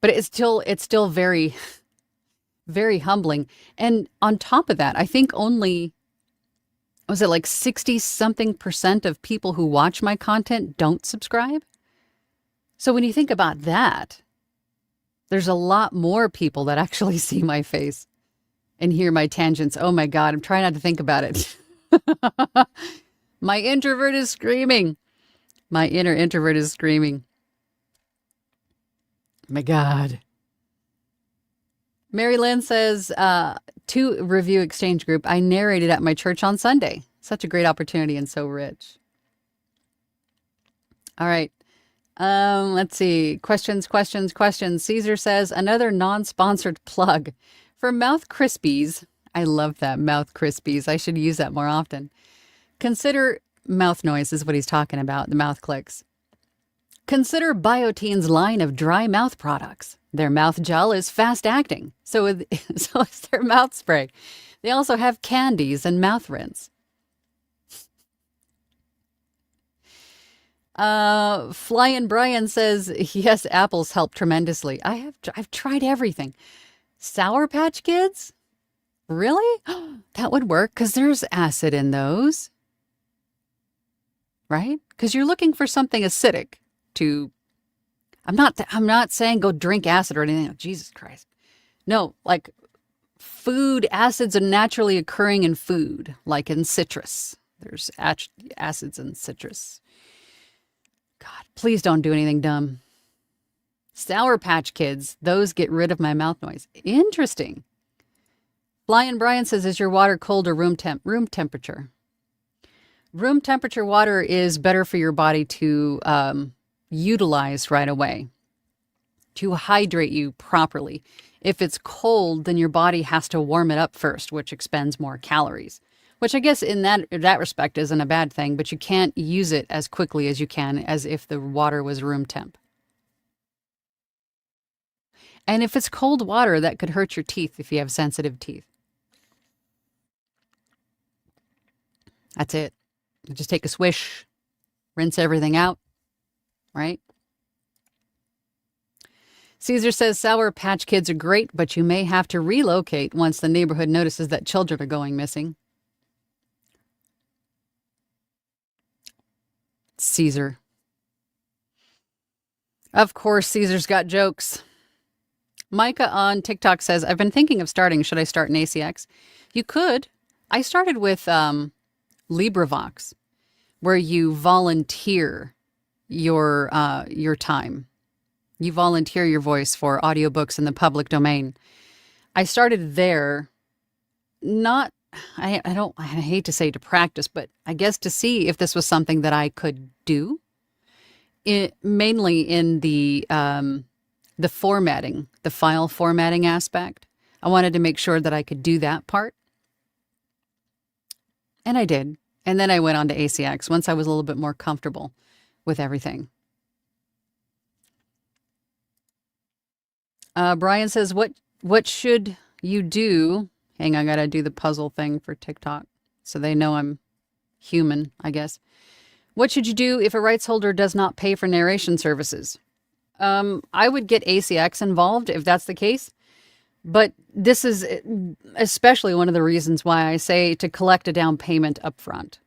But it's still very, very humbling. And on top of that, I think only, was it like 60-something% of people who watch my content don't subscribe? So when you think about that, there's a lot more people that actually see my face and hear my tangents. Oh my God, I'm trying not to think about it. My introvert is screaming. My inner introvert is screaming. My God. Mary Lynn says, to Review Exchange Group, I narrated at my church on Sunday. Such a great opportunity and so rich. All right. Let's see. Questions. Caesar says, another non-sponsored plug for Mouth Krispies. I love that, Mouth Krispies. I should use that more often. Consider mouth noise is what he's talking about, the mouth clicks. Consider Biotine's line of dry mouth products. Their mouth gel is fast-acting, so is their mouth spray. They also have candies and mouth rinse. Flyin' Brian says, yes, apples help tremendously. I've tried everything. Sour Patch Kids? Really? That would work because there's acid in those. Right? Because you're looking for something acidic to... I'm not saying go drink acid or anything. Oh, Jesus Christ. No, like food acids are naturally occurring in food, like in citrus. There's acids in citrus. God, please don't do anything dumb. Sour Patch Kids, those get rid of my mouth noise. Interesting. Lion Brian says, is your water cold or room temperature? Room temperature water is better for your body to utilize right away, to hydrate you properly. If it's cold, then your body has to warm it up first, which expends more calories, which I guess in that respect isn't a bad thing, but you can't use it as quickly as you can as if the water was room temp. And if it's cold water, that could hurt your teeth if you have sensitive teeth. That's it. Just take a swish, rinse everything out, right? Caesar says, Sour Patch Kids are great, but you may have to relocate once the neighborhood notices that children are going missing. Caesar. Of course, Caesar's got jokes. Micah on TikTok says, I've been thinking of starting. Should I start an ACX? You could. I started with LibriVox, where you volunteer your time. You volunteer your voice for audiobooks in the public domain. I started there, not, I hate to say to practice, but I guess to see if this was something that I could do. Mainly in the formatting, the file formatting aspect. I wanted to make sure that I could do that part. And I did. And then I went on to ACX once I was a little bit more comfortable with everything. Brian says, what should you do? Hang on, I gotta do the puzzle thing for TikTok so they know I'm human, I guess. What should you do if a rights holder does not pay for narration services? I would get ACX involved if that's the case. But this is especially one of the reasons why I say to collect a down payment up front.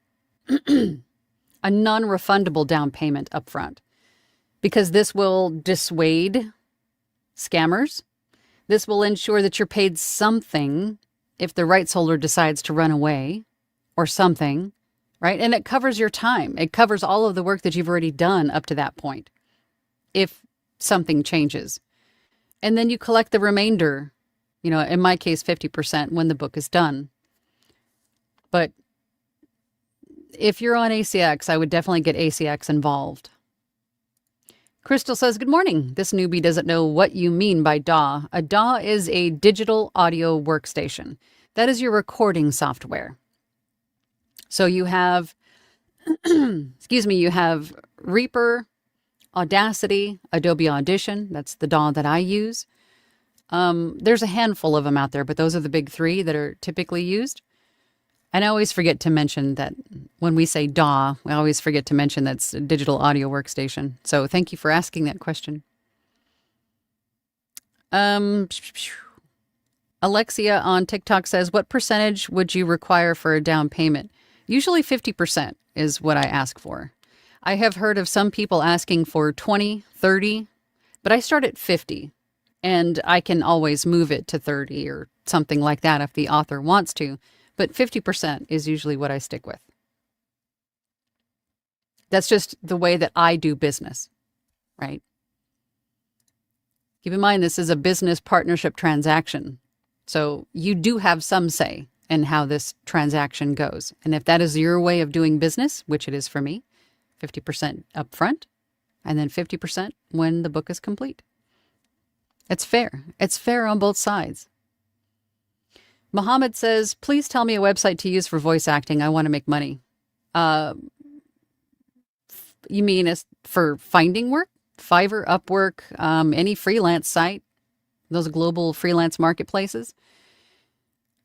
A non-refundable down payment up front. Because this will dissuade scammers. This will ensure that you're paid something if the rights holder decides to run away or something, right? And it covers your time. It covers all of the work that you've already done up to that point, if something changes. And then you collect the remainder, in my case, 50% when the book is done. But if you're on ACX, I would definitely get ACX involved. Crystal says, good morning. This newbie doesn't know what you mean by DAW. A DAW is a digital audio workstation. That is your recording software. So you have, you have Reaper, Audacity, Adobe Audition. That's the DAW that I use. There's a handful of them out there, but those are the big three that are typically used. And I always forget to mention that when we say DAW, we always forget to mention that's a digital audio workstation. So thank you for asking that question. Alexia on TikTok says, what percentage would you require for a down payment? Usually 50% is what I ask for. I have heard of some people asking for 20, 30, but I start at 50. And I can always move it to 30 or something like that if the author wants to. But 50% is usually what I stick with. That's just the way that I do business, right? Keep in mind, this is a business partnership transaction. So you do have some say in how this transaction goes. And if that is your way of doing business, which it is for me, 50% upfront, and then 50% when the book is complete. It's fair. It's fair on both sides. Mohammed says, please tell me a website to use for voice acting. I want to make money. You mean as for finding work? Fiverr, Upwork, any freelance site, those global freelance marketplaces.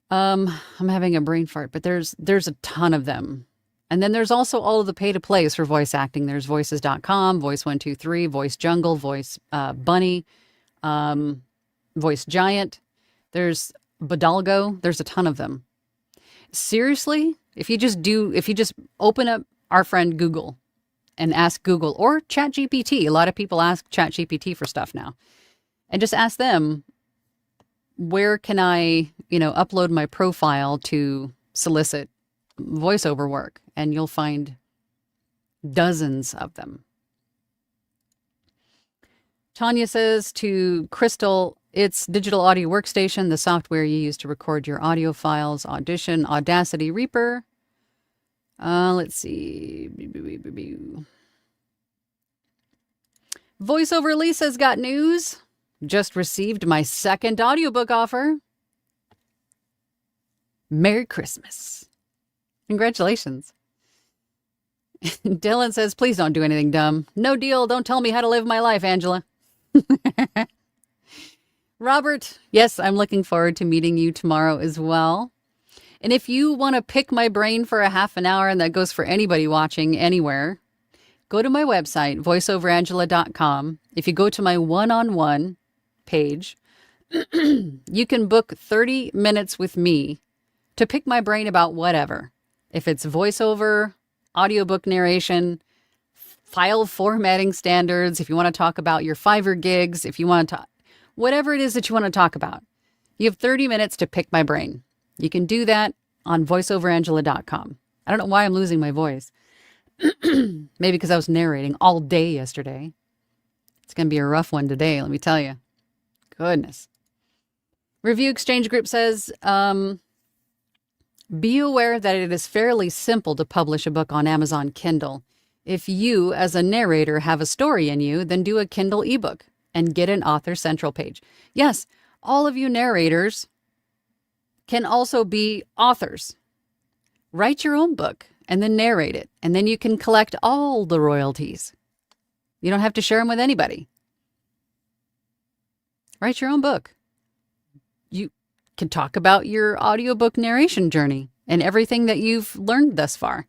I'm having a brain fart, but there's a ton of them. And then there's also all of the pay-to-plays for voice acting. There's voices.com, Voice123, Voice Jungle, Voice Bunny, Voice Giant. There's Bodalgo. There's a ton of them. Seriously, if you just open up our friend Google and ask Google or ChatGPT. A lot of people ask ChatGPT for stuff now. And just ask them, where can I, upload my profile to solicit voiceover work, and you'll find dozens of them. Tanya says to Crystal, it's Digital Audio Workstation, the software you use to record your audio files, Audition, Audacity, Reaper. Let's see. VoiceOver Lisa's got news. Just received my second audiobook offer. Merry Christmas. Congratulations. Dylan says, please don't do anything dumb. No deal. Don't tell me how to live my life, Angela. Robert, yes, I'm looking forward to meeting you tomorrow as well. And if you want to pick my brain for a half an hour, and that goes for anybody watching anywhere, go to my website, voiceoverangela.com. If you go to my one-on-one page, you can book 30 minutes with me to pick my brain about whatever. If it's voiceover, audiobook narration, file formatting standards, if you want to talk about your Fiverr gigs, if you want to talk, whatever it is that you want to talk about, you have 30 minutes to pick my brain. You can do that on voiceoverangela.com. I don't know why I'm losing my voice. Maybe because I was narrating all day yesterday. It's going to be a rough one today, let me tell you. Goodness. Review Exchange Group says, be aware that it is fairly simple to publish a book on Amazon Kindle. If you, as a narrator, have a story in you, then do a Kindle ebook and get an Author Central page. Yes, all of you narrators can also be authors. Write your own book and then narrate it, and then you can collect all the royalties. You don't have to share them with anybody. Write your own book. You can talk about your audiobook narration journey and everything that you've learned thus far.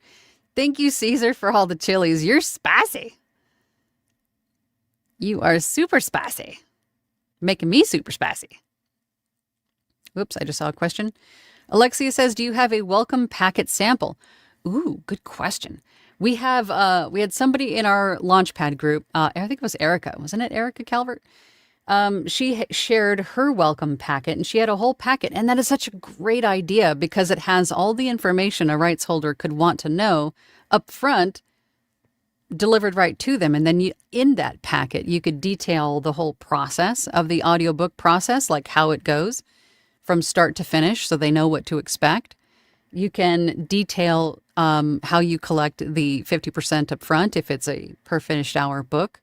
Thank you, Caesar, for all the chilies. You're spicy. You are super spicy. Making me super spicy. Oops, I just saw a question. Alexia says, do you have a welcome packet sample? Ooh, good question. We had somebody in our Launchpad group. I think it was Erica. Wasn't it Erica Calvert? She shared her welcome packet, and she had a whole packet. And that is such a great idea because it has all the information a rights holder could want to know up front, delivered right to them. And then in that packet, you could detail the whole process of the audiobook process, like how it goes from start to finish so they know what to expect. You can detail how you collect the 50% up front if it's a per finished hour book.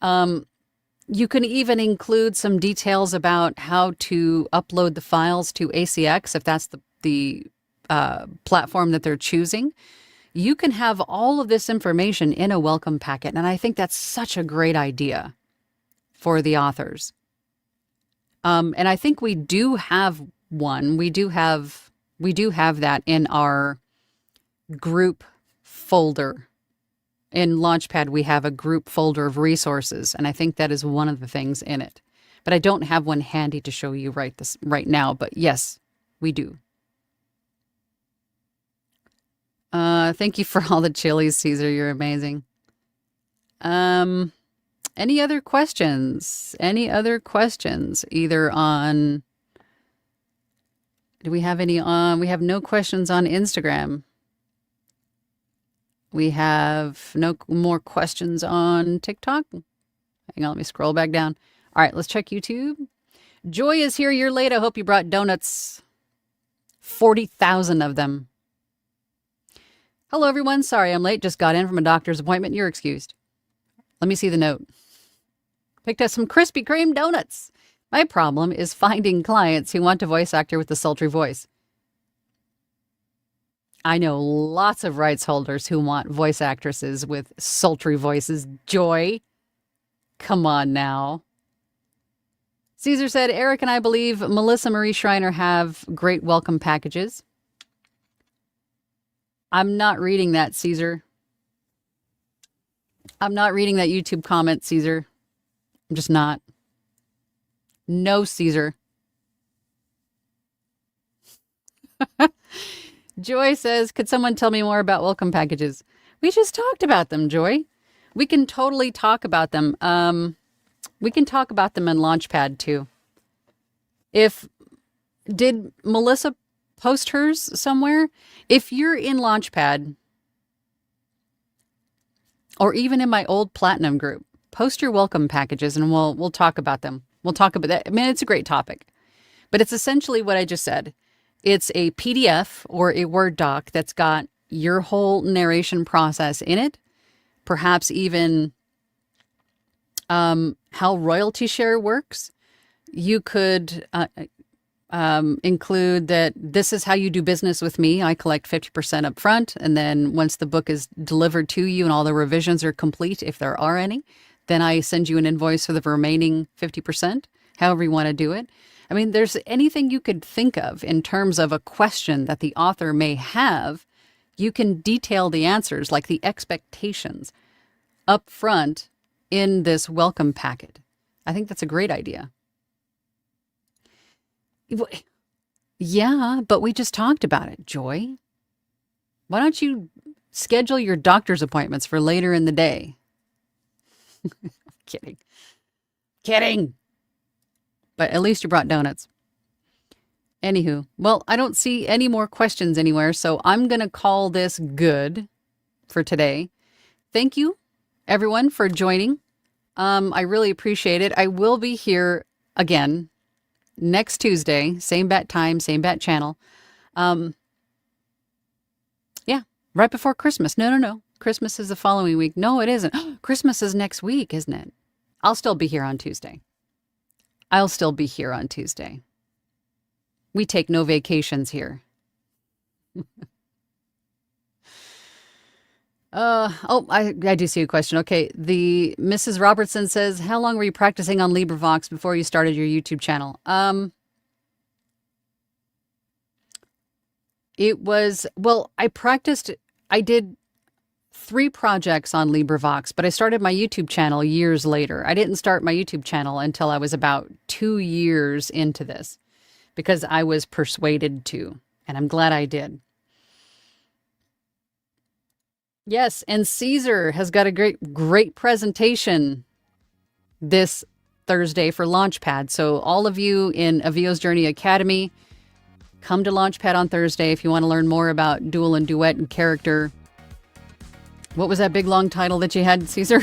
You can even include some details about how to upload the files to ACX if that's the platform that they're choosing. You can have all of this information in a welcome packet, and I think that's such a great idea for the authors. And I think we do have one. We do have that in our group folder. In Launchpad, we have a group folder of resources, and I think that is one of the things in it. But I don't have one handy to show you right now, but yes, we do. Thank you for all the chilies, Caesar. You're amazing. Any other questions? Either on... Do we have any on... We have no questions on Instagram. We have no more questions on TikTok. Hang on, let me scroll back down. All right, let's check YouTube. Joy is here. You're late. I hope you brought donuts. 40,000 of them. Hello, everyone. Sorry I'm late. Just got in from a doctor's appointment. You're excused. Let me see the note. Picked up some Krispy Kreme donuts. My problem is finding clients who want a voice actor with a sultry voice. I know lots of rights holders who want voice actresses with sultry voices. Joy, come on now. Caesar said, Eric and I believe Melissa Marie Schreiner have great welcome packages. I'm not reading that, Caesar. I'm not reading that YouTube comment, Caesar. I'm just not. No, Caesar. Joy says, could someone tell me more about welcome packages? We just talked about them, Joy. We can totally talk about them. We can talk about them in Launchpad too. Did Melissa post hers somewhere. If you're in Launchpad, or even in my old Platinum group, post your welcome packages and we'll talk about them. We'll talk about that. I mean, it's a great topic. But it's essentially what I just said. It's a PDF or a Word doc that's got your whole narration process in it. Perhaps even how royalty share works. You could include that this is how you do business with me. I collect 50% up front. And then once the book is delivered to you and all the revisions are complete, if there are any, then I send you an invoice for the remaining 50%, however you want to do it. I mean, there's anything you could think of in terms of a question that the author may have. You can detail the answers, like the expectations, up front in this welcome packet. I think that's a great idea. Yeah, but we just talked about it, Joy. Why don't you schedule your doctor's appointments for later in the day? Kidding. But at least you brought donuts. Anywho, well, I don't see any more questions anywhere, so I'm going to call this good for today. Thank you, everyone, for joining. I really appreciate it. I will be here again next Tuesday, same bat time, same bat channel. Yeah, right before Christmas. No. Christmas is the following week. No, it isn't. Christmas is next week, isn't it? I'll still be here on Tuesday. We take no vacations here. I do see a question. Okay, the Mrs. Robertson says, how long were you practicing on LibriVox before you started your YouTube channel? I did 3 projects on LibriVox, but I started my YouTube channel years later. I didn't start my YouTube channel until I was about 2 years into this because I was persuaded to, and I'm glad I did. Yes, and Caesar has got a great presentation this Thursday for Launchpad. So all of you in Avio's Journey Academy, come to Launchpad on Thursday if you want to learn more about dual and duet and character. What was that big long title that you had, Caesar?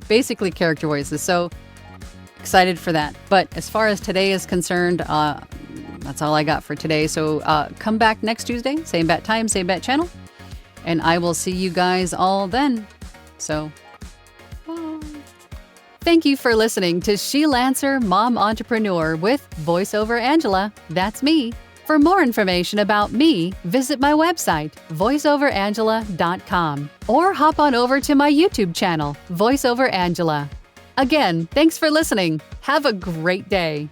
Basically character voices. So excited for that. But as far as today is concerned, that's all I got for today. So come back next Tuesday, same bat time, same bat channel. And I will see you guys all then. So, bye. Thank you for listening to She Lancer Mom Entrepreneur with VoiceOver Angela. That's me. For more information about me, visit my website, voiceoverangela.com, or hop on over to my YouTube channel, VoiceOver Angela. Again, thanks for listening. Have a great day.